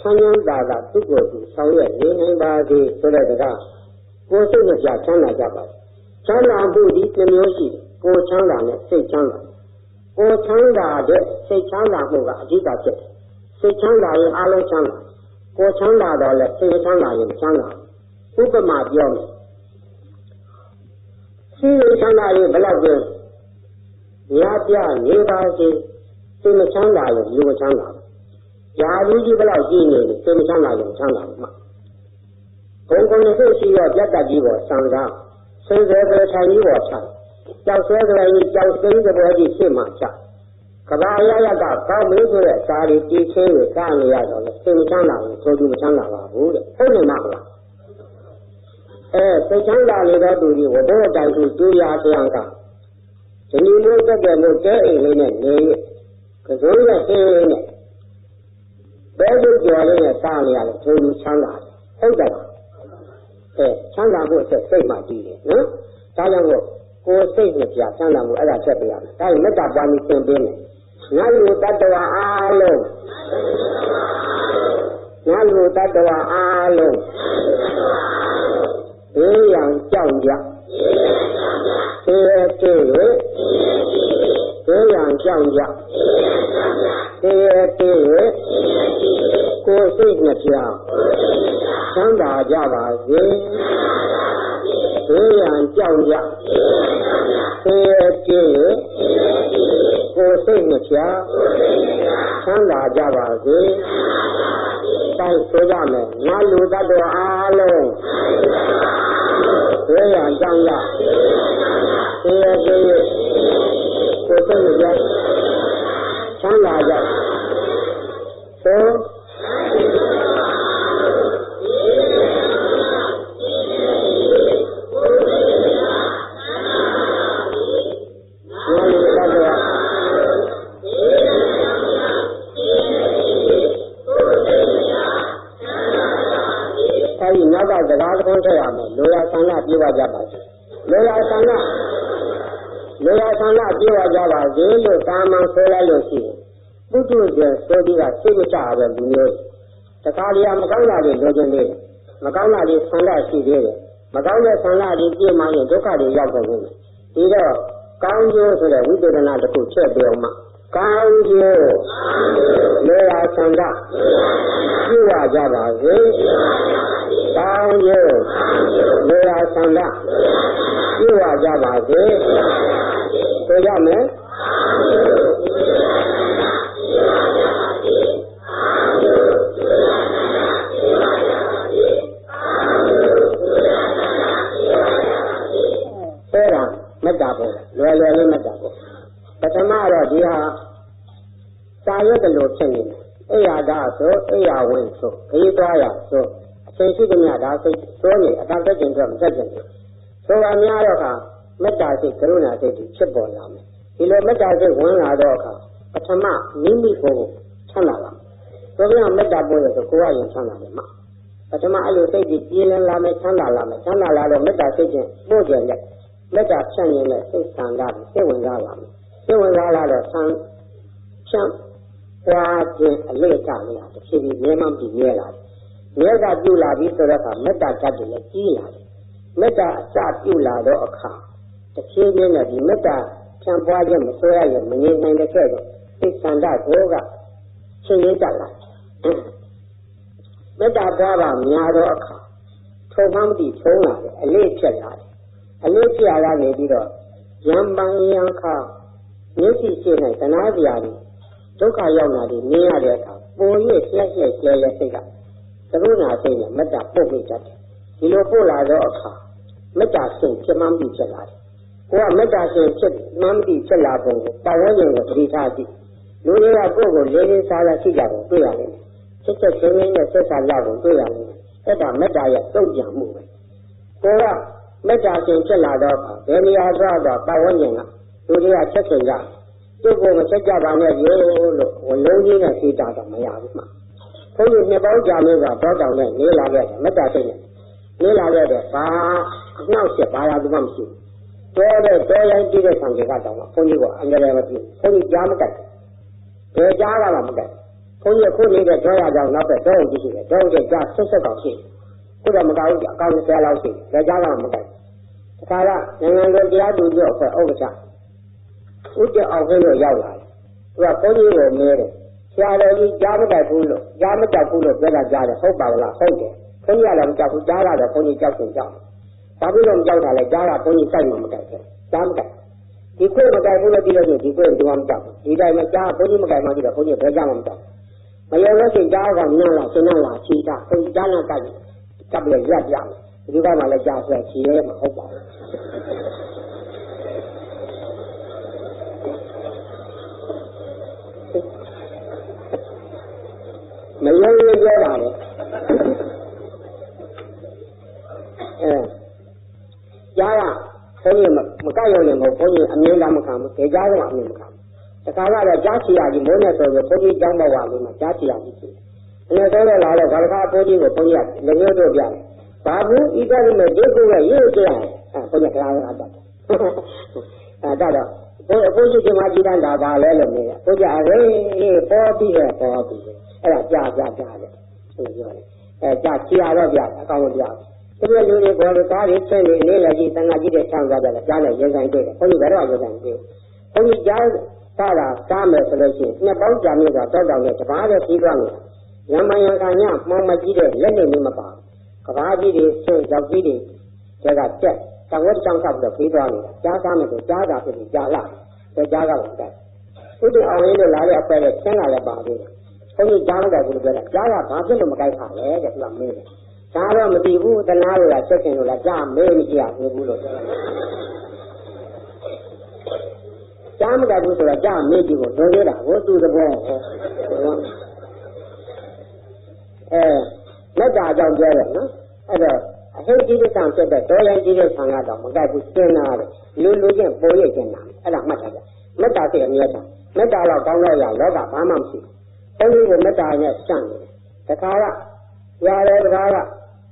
ဆန်းရမ်းသာသာသူ့ကိုယ်သူဆောင်ရွက်နေနိုင်ပါစေဆိုတဲ့စကားကိုယ်စိတ်နဲ့ချမ်းသာကြပါချမ်းသာမှုဒီတစ်မျိုးရှိကိုယ်ချမ်းသာနဲ့စိတ်ချမ်းသာကိုယ်ချမ်းသာတဲ့စိတ်ချမ်းသာမှုကအဓိကဖြစ်တယ်စိတ်ချမ်းသာရင်အလုံးချမ်းသာကိုယ်ချမ်းသာတော့လဲစိတ်ချမ်းသာရင်ချမ်းသာဥပမာပြောမယ်စိတ်ချမ်းသာရင်ဘယ်လောက်ကျရပြနေပါစေစိတ်မချမ်းသာရင်လူမချမ်းသာယာဘူးကြီးဘယ်လောက်ကြီးနေလဲစိတ်မချမ်းသာရင်ချမ်းသာမှာဘုံကုန်းနဲ့စိတ်ရှိရောပြတ်တတ်ကြီးပေါ်ဆံကားဆင်းရဲကြထိုင်ကြီးပေါ်ချကြောက်ဆွဲကြရင်ကြောက်စိမ့်တဲ့ဘောကြီးဖြစ်မှချကဘာအရရကကောင်းမင်းဆိုတဲ့စာရီတီးချင်းကိုစားနေရတော့လေစိတ်မချမ်းသာရင်ဆိုသူမချမ်းသာပါဘူးတဲ့ဟုတ်တယ်မဟုတ်လားစိတ်ချမ်းသာနေတဲ့သူကြီးဝဘတော်တိုင်သူတွေ့ရပြန်ကဒီလိုမျိုးတက်တယ်လို့တဲအိမ်လေးနဲ့နေကစိုးရဆင်းနဲ့ဘယ်လိုကြော်လေးနဲ့စားနေရလဲသူချမ်းသာဟုတ်တယ်ချမ်းသာဖို့စိတ်မှတည်တယ်နော်ဒါကြောင့်ကိုယ်စိတ်နဲ့ကြာချမ်းသာမှုအဲ့ဒါချက်ပြရမယ်ဒါရင်မေတ္တာပွားမှုသင်ပေးမယ်ငါလူတတ္တဝါအားလုံးငါလူတတ္တဝါအားလုံးဘေးရန်ကြောက်ကြသေတေဘေးရန်ကြောက်ကြသေတေကိုယ်စိတ်နဲ့ကြာချမ်းသာကြပါစေဘေးရန်ကြောက်ကြသေတေကိုယ်စိတ်နဲ့ကြာချမ်းသာကြပါစေ ဆိုင်ဆိုကြမယ်ငါလူသတ္တဝါအားလုံးဝေယံကြောင့်ရသေရသေးကိုယ်စိတ်ကြချမ်းသာကြဆိုနောက်ကစကားတစ်ခုဆက်ရမယ်လိုရာဆန္ဒပြေဝကြပါစေလိုရာဆန္ဒပြေဝကြပါစေလို့တာမန်ဆိုလိုက်လို့ရှိရင်ပုထုဇဉ်ဆိုပြီးကစိတ်မချရတဲ့လူမျိုးတခါတည်းမကောင်းတာတွေလိုချင်နေတယ်မကောင်းတာတွေဆန္ဒရှိသေးတယ်မကောင်းတဲ့ဆန္ဒတွေပြည့်မှရင်ဒုက္ခတွေရောက်ကုန်တယ်ဒီတော့ကောင်းကျိုးဆိုတဲ့ဝိပဿနာတစ်ခုချက်ပြောမှကောင်းကျိုးလိုရာဆန္ဒပြေဝကြပါစေကောင်းကျိုးလေယာဆန္ဒပြုရကြပါစေဆိုရမယ်အဲ့ဒါမေတ္တာပေါ်လွယ်လွယ်လေးမေတ္တာပေါ်ပထမတော့ဒီဟာစာရွက်လို့ဖြစ်နေတယ်အိယာဒါဆိုအိယာဝင်ဆိုခရီးသွားရဆိုစိတ်ရှိတဲ့များဒါစိတ်ဆိုနေအတန်တက်ကျင်တော့မတက်ကျင်ဘူးဆိုပါများတော့ခါမေတ္တာစိတ်ကရုဏာစိတ်ဖြစ်ပေါ်လာမယ်ဒီလိုမေတ္တာစိတ်ဝင်လာတော့ခါပထမမိမိကိုချမ်းသာလာဆိုပြန်မေတ္တာပို့ရဆိုကိုယ်ကရင်ချမ်းသာတယ်မှာပထမအဲ့လိုစိတ်ကြီးပြင်းလာမယ်ချမ်းသာလာမယ်ချမ်းသာလာတော့မေတ္တာစိတ်ချင်းပို့ကြတယ်မေတ္တာဖြန့်ရင်လည်းစိတ်ဆန္ဒစိတ်ဝင်စားလာမယ်စိတ်ဝင်စားလာတော့ဖြန့်ပွားခြင်းအလေးထားနေတာတစ်ဖြည်းဖြည်းမြဲမှန်းပြီးမြဲလာတယ်မြဲတာပြုလာပြီးဆိုတော့မေတ္တာဓာတ်တွေလည်းကြီးလာတယ်မေတ္တာအစပြုလာတော့အခါတစ်ဖြည်းဖြည်းနဲ့ဒီမေတ္တာဖြန့်ပွားခြင်းမဆိုရရမငြိမ်နိုင်တဲ့ခဲ့တော့စိတ်ဆန္ဒကိုကချင်းရင်းတက်လာမေတ္တာပွားပါများတော့အခါထုံမှန်းပြီးထုံးလာတယ်အလေးဖြစ်လာတယ်အလေးဖြစ်လာနေပြီးတော့ရံပန်းရံခါမျက်စိရှိနေသနာစရာတွေဒုက္ခရောက်လာတယ်မြင်ရတဲ့အခါပေါ်ရစ်လက်စိတ်စိတ်ကကရုဏာစိတ်နဲ့မေတ္တာပို့ပေးတတ်တယ်ဒီလိုပို့လာတော့အခါမေတ္တာစိတ်ဖြစ်မှန်းပြီးဖြစ်လာတယ်ကိုကမေတ္တာစိတ်ဖြစ်မှန်းပြီးဖြစ်လာပုံကိုတာဝန်ကျင်ကိုသတိထားကြည့်လူတွေကကိုယ့်ကိုလေးလေးစားစားရှိကြတယ်တွေ့ရတယ်ချက်ချက်ချင်းချင်းနဲ့ဆက်ဆံရပုံတွေ့ရတယ်အဲ့ဒါမေတ္တာရဲ့တုံ့ပြန်မှုပဲကိုကမေတ္တာစိတ်ဖြစ်လာတော့ဘယ်နေရာသွားတော့တာဝန်ကျင်ကလူတွေကချက်ချင်းကြသူ့ကိုမချက်ကြပါနဲ့ရိုးလို့ဝလုံးကြီးနဲ့ရှိတာတော့မရဘူးမှာဘုန်းကြီးနှစ်ပေါင်းကြာလို့ကတော့တောင်းနဲ့နေလာခဲ့တယ်မေတ္တာစိတ်နဲ့နေလာခဲ့တယ်ဘာအနှောက်ချက်ဘာသာသူမှမရှိဘူးတော်ရိုင်းကြည့်တဲ့ဆံတွေကတော့ဘုန်းကြီးကအငြင်းလည်းမဖြစ်ဘုန်းကြီးကြားမကြိုက်ဘူးဘယ်ကြားကမှမကြိုက်ဘုန်းကြီးခုနေတဲ့ကြောရကြောင်နောက်ပဲတော့ကြည့်ရှိတယ်တော့ကျကြားဆက်ကောင်ရှိခုတော့မကောင်းဘူးအကောင်း20လောက်ရှိတယ်ကြားကမှမကြိုက်ဘူးဒါကနိုင်ငံတော်တရားသူကြီးအဖွဲ့ဥက္ကဋ္ဌဥတ္တအောင်ဟင်းလို့ရောက်လာတယ်သူကဘုန်းကြီးကိုမဲတယ်ဆရာတော်ကြီးကြားမကြိုက်ဘူးလို့ပြောတာကြားတယ်ဟုတ်ပါလားဟုတ်တယ်ဘုန်းကြီးကလည်းမကြောက်ဘူးကြားလာတော့ဘုန်းကြီးကြောက်တယ်ကြောက်ဘာဖြစ်လို့မကြောက်တာလဲကြားတာဘုန်းကြီးစိုက်မှမကြိုက်ဘူးကြားမကြိုက်ဒီကိုမကြိုက်ဘူးလို့ဒီလိုဆိုဒီကိုဒီမှမကြောက်ဘူးဒီတိုင်းမှာကြားဘုန်းကြီးမကြိုက်မှကြည့်တော့ဘုန်းကြီးဘယ်ကြားမှမကြောက်မယုံလို့ရှိရင်ကြားကနန်းလာရှင်းလာချီတာဘုန်းကြီးကြားလာကြိုက်တပ်ပြီးရက်ပြဒီကမှလည်းကြားဆွဲချီရဲမှာဟုတ်ပါဘူးမယုံလို့ပြောတာလေကြားကဘုန်းကြီးမကောက်ရုံနဲ့မဟုတ်ဘုန်းကြီးအမြင်လားမခံဘူးဒေကြားတော့အမြင်မခံဘူးတခါကတော့ကြားချီရကြီးမိုးနဲ့ဆိုတော့ဘုန်းကြီးကျောင်းပေါ်ပါလို့မှကြားချီရကြီးဖြစ်တယ်။အဲ့တော့လာတော့ဘာသာဘုန်းကြီးကိုဘုန်းကြီးကလည်းမျိုးတို့ပြတယ်။ဘာဘူးဤကနေ့ဒီကုရဲ့ရေးကြတယ်။ဘုန်းကြီးကလာတော့တတ်တယ်။အဲ့တော့ဘုန်းကြီးကမှကြည်တန်းတာပါလဲလို့နေတယ်။ဘုန်းကြီးအရေးပေါ်ပြီးတယ်ပေါ်ပြီးတယ်။အဲ့ဒါကြားတယ်။ဆိုပြောတယ်။ကြားချီရတော့ပြအကောင်းပြဒီလိုလူတွေပေါ်လို့ကားတွေဆင်းနေလေးလည်းကြီးတန်ခါကြီးတဲ့ချောင်းသွားကြတယ်ကြားနဲ့ရင်ဆိုင်တွေ့တယ်ဘုန်းကြီးဘယ်တော့ရင်ဆိုင်တွေ့ဘုန်းကြီးကြားစားတာစားမယ်ဆိုလို့ရှိရင်နှစ်ပေါင်းကြာမြင့်ကတောက်တောင်နဲ့တပားပဲပြီးသွားမယ်ရမယံကညမှောင်မကြီးတဲ့လက်နေမပါကဘာကြီးတွေဆင်းရောက်ကြီးတွေဒါကတက်တဝက်ချောင်းဆောက်ပြီးပြီးသွားနေတာကြားစားမယ်ဆိုကြားတာဖြစ်ပြီးကြားလာတယ်ကြားကတော့တက်ဥဒ္ဒအောင်ရင်းတို့လာတဲ့အဖက်နဲ့ဆင်းလာလည်းပါသေးတယ်ဆ ုန်းကြီးကြားလိုက်တယ်လို့ပြောတာကြားကဘာဖြစ်လို့မကြိုက်ပါလဲတဲ့သူကမေးတယ်ကြားတော့မသိဘူးတနာလို့လားချက်ချင်းလို့လားကြားမေးမကြည့်ရဘူးလို့ပြောတယ်ကြားမကြိုက်ဘူးဆိုတော့ကြားမေးကြည့်ဖို့လိုသေးတာဟိုသူသဘောလက်တာအကြောင်းပြောတယ်နော်အဲ့တော့အဟိတ်ကြီးတဲ့ဆံဖြစ်တဲ့တော်ရင်ကြီးတဲ့ဆံကတော့မကြိုက်ဘူးစဉ်းစားတယ်လူချင်းပေါ်ရကျင်တာအဲ့ဒါမှတ်ထားကြမေတ္တာစိတ်အမြဲတမ်းမေတ္တာတော့ကောင်းတော့ရလောကဘာမှမရှိဘူးဘုန်းကြီးကမေတ္တာနဲ့စံ့တယ်တခါကရတယ်တခါက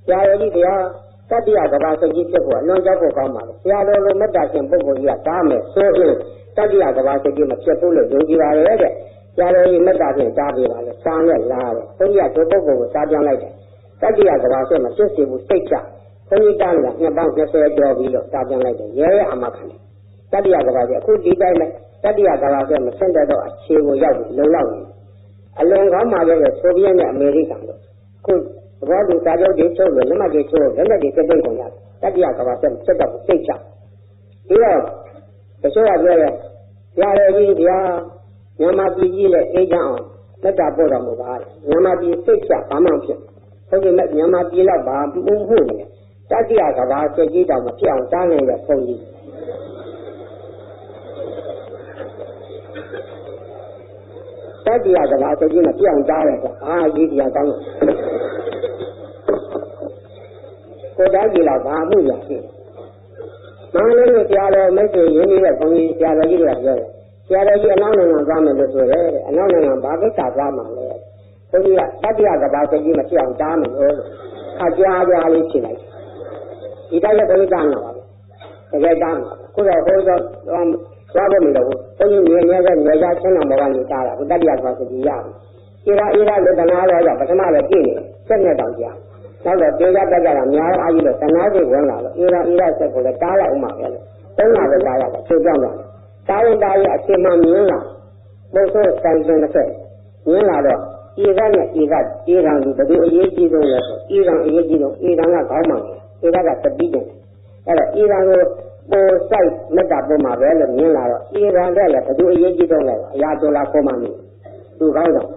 ဆရာတော်ကြီးတရားတတိယကဘာစိတ်ကြီးဖြစ်ဖို့အလွန်ကြောက်ဖို့ကောင်းပါလေဆရာတော်လိုမေတ္တာရှင်ပုဂ္ဂိုလ်ကြီးကတားမယ်ဆိုရင်တတိယကဘာစိတ်ကြီးမဖြစ်ဘူးလို့ယုံကြည်ပါလေတဲ့ဆရာတော်ကြီးမေတ္တာဖြင့်ကြားပေးပါလေစာနဲ့လာတယ်ဘုန်းကြီးကဒီပုဂ္ဂိုလ်ကိုစားပြောင်းလိုက်တယ်တတိယကဘာစိတ်မဖြစ်စေဘူးစိတ်ချဘုန်းကြီးတားနေတာနှစ်ပေါင်း20ကျော်ပြီးတော့စားပြောင်းလိုက်တယ်ရဲရဲအမှခံတယ်တတိယကဘာစိတ်အခုဒီတိုင်းနဲ့တတိယကဘာစိတ်မဆင့်တဲ့တော့အခြေကိုရောက်ပြီးလုံလောက်နေအလွန်ကောင်းပါလေဆိုဗီယက်နဲ့အမေရိကန်တို့ခုဘောဓိစာချုပ်တွေချုပ်လို့လက်မှတ်တွေချုပ်လက်လက်တွေပြတ်ကုန်ရတယ်တတိယကဘာဆက်ချက်တော့စိတ်ချပြီးတော့တချို့ကပြောရဲဆရာတော်ကြီးဗျာမြန်မာပြည်ကြီးနဲ့အေးချမ်းအောင်လက်တာပို့တော်မူပါမြန်မာပြည်စိတ်ချဘာမှဖြစ်ဟုတ်ကဲ့မြန်မာပြည်တော့ဘာမှုမှုနေတတိယကဘာစိတ်ကြီးတော့မဖြစ်အောင်တားနေတဲ့ဘုန်းကြီးတတိယကဘာစိတ်ကြီးမပြောင်းတားတယ်အာကြီးတရားကောင်းကိုယ်တိုင်းကြီးတော့ဘာမှုရဖြစ်မန္တလေးကိုဆရာတော်မိတ်ဆွေရင်းနေတဲ့ဘုန်းကြီးဆရာတော်ကြီးတွေကပြောတယ်ဆရာတော်ကြီးအနောက်နိုင်ငံသွားမယ်လို့ဆိုတယ်အနောက်နိုင်ငံဘာကိစ္စသွားမှာလဲဘုန်းကြီးကတတိယကဘာစိတ်ကြီးမပြောင်းတားမယ်လို့အကြားကြားလေးဖြစ်လိုက်ဒီတိုင်းလည်းဘုန်းကြီးတားမှာပါတကယ်တားမှာခုတော့ဘုန်းကြီးသွားဖို့မလိုဘူးဘုန်းကြီးမြင်နေတဲ့နေရာချင်းတော်ဘောကနေတားတာဟိုတတိယကဘာစိတ်ကြီးရပြီအေရာလို့တနာတော့ပထမလည်းပြည့်နေဆက်နဲ့တောင်ကြာနောက်တော့တင်ကြတက်ကြတာများအားကြီးလို့တနာစိတ်ဝင်လာလို့အေရာဆက်ကိုလည်းတားလိုက်အောင်ပါပဲလို့သုံးလာပဲတားရတယ်ချိုးကြောင်းတာတားရင်တားရင်အချိန်မှမြင်လာဘုဆိုးဆိုင်ရှင်တစ်ဆက်မြင်လာတော့အေရာနဲ့အေရာဒီဘယ်သူအရေးကြီးဆုံးလဲဆိုအေရာအရေးကြီးဆုံးအေရာကခေါင်းမှန်တယ်အေရာကသတိတယ်အဲ့တော့အေရာကိုပေါ်ဆိုင်မေတ္တာပေါ်မှာပဲလို့မြင်လာတော့အေရာတဲ့လည်းဘယ်သူအရေးကြီးဆုံးလဲအရာတော်လာပေါ်မှာနေသူကောင်းတော့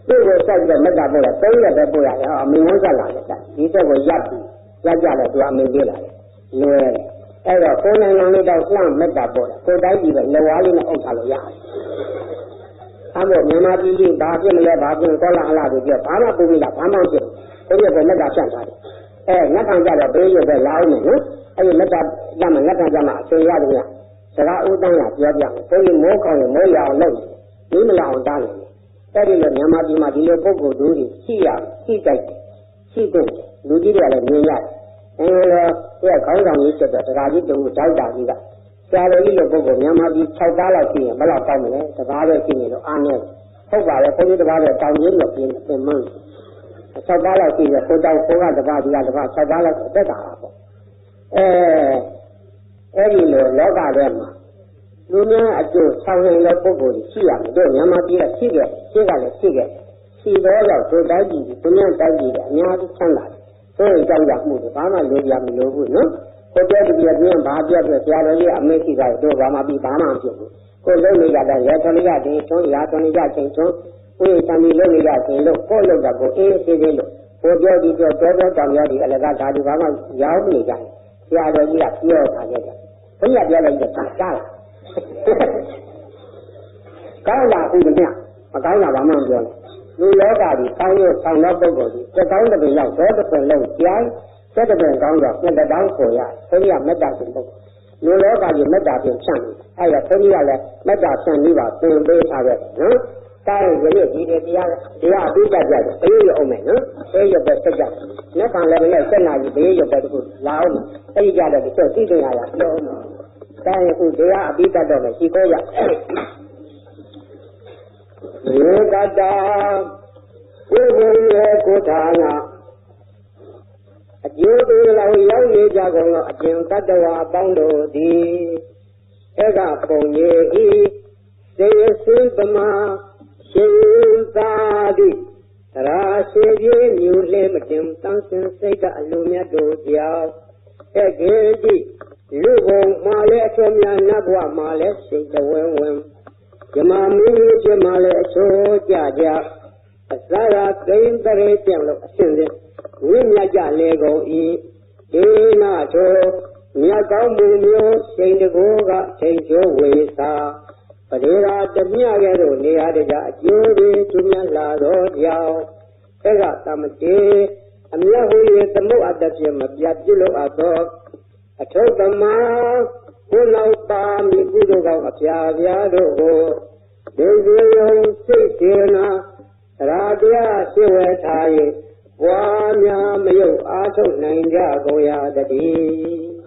သူ့ကိုစိုက်ပြီးမေတ္တာပို့တာ3ရက်ပဲပို့ရတယ်အမင်းဝန်းကလာတယ်ဒီတက်ကိုရပ်ပြီးရပ်ကြတယ်သူအမင်းပေးလာတယ်လွယ်တယ်အဲ့တော့ကိုယ်နိုင်ငံလေးတော့လှမ်းမေတ္တာပို့တာကိုယ်တိုင်းကြီးပဲလက်ဝါးလေးနဲ့အုပ်ထားလို့ရတယ်အဲ့တော့မြန်မာပြည်ကြီးဘာဖြစ်မလဲဘာဖြစ်ကောလာအလားတွေပြောဘာမှပုံမိလားဘာမှဖြစ်ဘူးကိုယ်ကမေတ္တာဖြန့်ထားတယ်လက်ခံကြတော့ဘေးရွက်ပဲလာအောင်မယ်နော်အဲ့ဒီမေတ္တာကြမှာလက်ခံကြမှာအချိန်ရတယ်ဗျစကားဦးတန်းကပြောပြမယ်ကိုယ်မိုးကောင်းရင်မိုးရအောင်လုပ်နေမလာအောင်တားနေအဲ့ဒီလိုမြန်မာပြည်မှာဒီလိုပုဂ္ဂိုလ်တို့ရှိရရှိတိုက်ရှိကုန်လူကြီးတွေကလည်းမြင်ရတယ်။အဲလိုသူကခေါင်းဆောင်ကြီးဖြစ်တော့တရားကြီးတူဒေါက်တာကြီးကဆရာတော်ကြီးလိုပုဂ္ဂိုလ်မြန်မာပြည်6သားလောက်ရှိရင်ဘယ်လောက်ကောင်းမလဲ။တကားပဲရှိနေလို့အားနေဟုတ်ပါလေဘုန်းကြီးတကားတော့တောင်ကြီးလို့ပြင်မှန်း6သားလောက်ရှိရင်ကိုတောင်ကိုကတကားဒီကတကား6သားလောက်အသက်တာပါပေါ့။အဲ့ဒီလိုလောကထဲမှာလူများအကျိုးဆောင်ရင်လည်းပုဂ္ဂိုလ်ရှိရမယ်တို့မြန်မာပြည်ကရှိခဲ့ရှိကလည်းရှိခဲ့ရှိတော့တော့တို့တိုင်းပြည်သူများတိုင်းပြည်ကအများကြီးချမ်းသာတယ်ဆိုရင်ကြောက်ရမှုတွေဘာမှလိုပြမလို့ဘူးနော်ကိုပြောတည်းပြင်းဘာပြောပြဆရာတော်ကြီးအမေရှိတာတို့ဘာမှပြီးဘာမှမဖြစ်ဘူးကိုလုံးနေကြတဲ့ရထလိကတင်သွန်းရာသွန်းကြချိန်သွန်းဥယျာဉ်သံပြီးလုံးနေကြချိန်လို့ကိုလောက်တာကိုအေးဆေးသေးလို့ကိုပြောဒီပြောတောတောင်ရဒီအလကားဓာတုဘာမှရောက်နေကြတယ်ဆရာတော်ကြီးကပြောထားခဲ့တယ်ဘုရားပြောလိုက်တဲ့ကြားလားကောင်းလာဘူးမြတ်မကောင်းတာဘာမှမပြောနဲ့လူလောကကြီးကောင်းရဆောင်တော့ပုဂ္ဂိုလ်ကြီးတကောင်းတဲ့ရောက်တော့တစ်ခွလုံးကြားသက်တဲ့ကောင်းတော့နှစ်တောင်းခေါ်ရဘုရားမေတ္တာရှင်ပုဂ္ဂိုလ်လူလောကကြီးမေတ္တာဖြင့်ဖြန့်တယ်အဲ့ဒါဘုရားလည်းမေတ္တာဖြန့်ပြီးပါသင်ပေးထားခဲ့နော်တားရင်ဒီနေ့ဒီတရားအပြီးတတ်ကြတယ်ဘေးရအောင်မယ်နော်ဘေးရပဲဆက်ကြတယ်နှစ်ခံလည်းလည်းဆက်နာကြီးဘေးရပဲတခုလာအောင်အဲ့ဒီကြတဲ့ဒီသိသိရရပြောအောင်တိုင်းခုတရားအပိတတ်တော့မယ်ရှိခိုးရရေတတာကိုယ်ကိုယ်ရဲ့ကိုယ်ဌာနအကျိုးတွေလောက်ရောက်နေကြကုန်တော့အကျင့်တတ္တဝါအပေါင်းတို့သည်အဲ့ကပုံကြီးဤစေစင်ပမာရှင်သာတိရာရှိပြေမြူလှဲမတင်တန်းစင်စိတ်ကအလိုမြတ်တို့ကြောင့်အဲ့ဒီလူဘုံမှာလဲအချိုးများနတ်ဘဝမှာလဲစိတ်တဝဲဝဲဇမမင်းကြီးဖြစ်မှာလဲအချိုးကြကြ za ra train tare tiang lo asin de wi nya ja le gong i de na cho nya kaung mu myo sein de go ga sein cho we sa pa de ra de nya ge do ne ya de ja a chiu de chu nya la do yaw e ga tam che a mya hu ye tamu a da pye ma pya pyu lo a do a thau tama ko lau pa mi ku do ga a pya pya do go de ye yo sei se na ra dia se we tha ye bwa mya ma yau a thau nain ja go ya da ti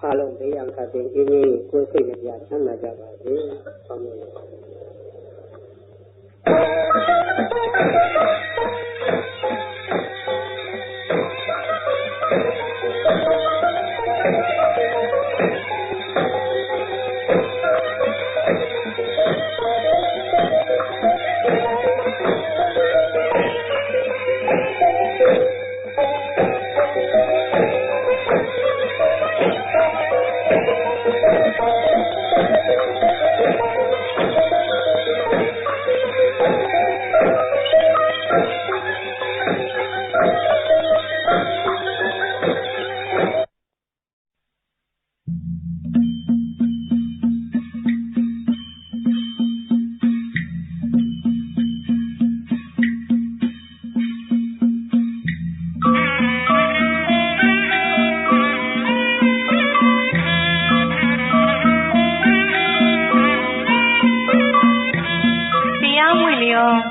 အားလုံးဘေးရန်ခတ်တဲ့အင်းကြီးကိုယ်စိတ်နဲ့ပြချမ်းသာကြပါစေ။ဆောင်းလို့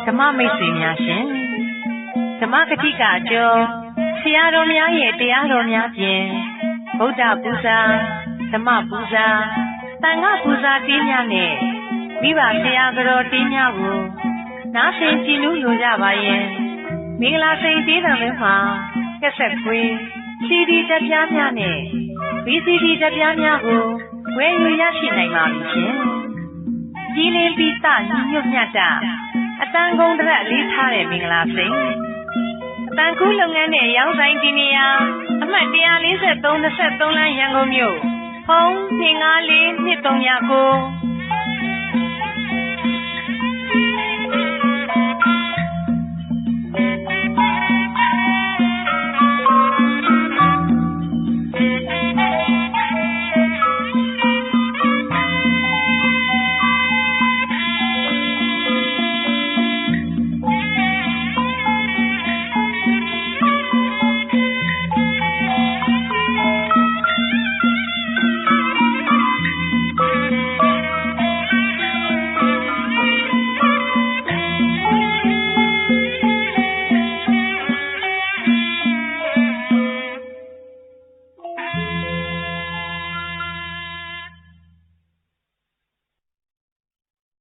ဓမ္မမိတ်ဆွေများရှင်ဓမ္မကတိကအကျော်ဆရာတော်များရဲ့တရားတော်များဖြင့်ဗုဒ္ဓပူဇာဓမ္မပူဇာသံဃပူဇာတေးများနဲ့မိဘဆရာတော်တေးများကိုနားဆင်ကြည်နူးလိုကြပါရဲ့မင်္ဂလာစိန်တေးတော်များမှာကက်ဆက်ခွေး CD တက်ပြားများနဲ့ VCD တက်ပြားများကိုဝယ်ယူရရှိနိုင်ပါပြီရှင်ကြီးလင်းပြီးသားညီညွတ်မြတ်တာအတန်ကုန်တရက်လေးထားတဲ့မင်္ဂလာစိန်အတန်ကူးလုပ်ငန်းနဲ့ရောင်းဆိုင်ဒီနေရာအမှတ်143 23လမ်းရန်ကုန်မြို့ဖုန်း254 2339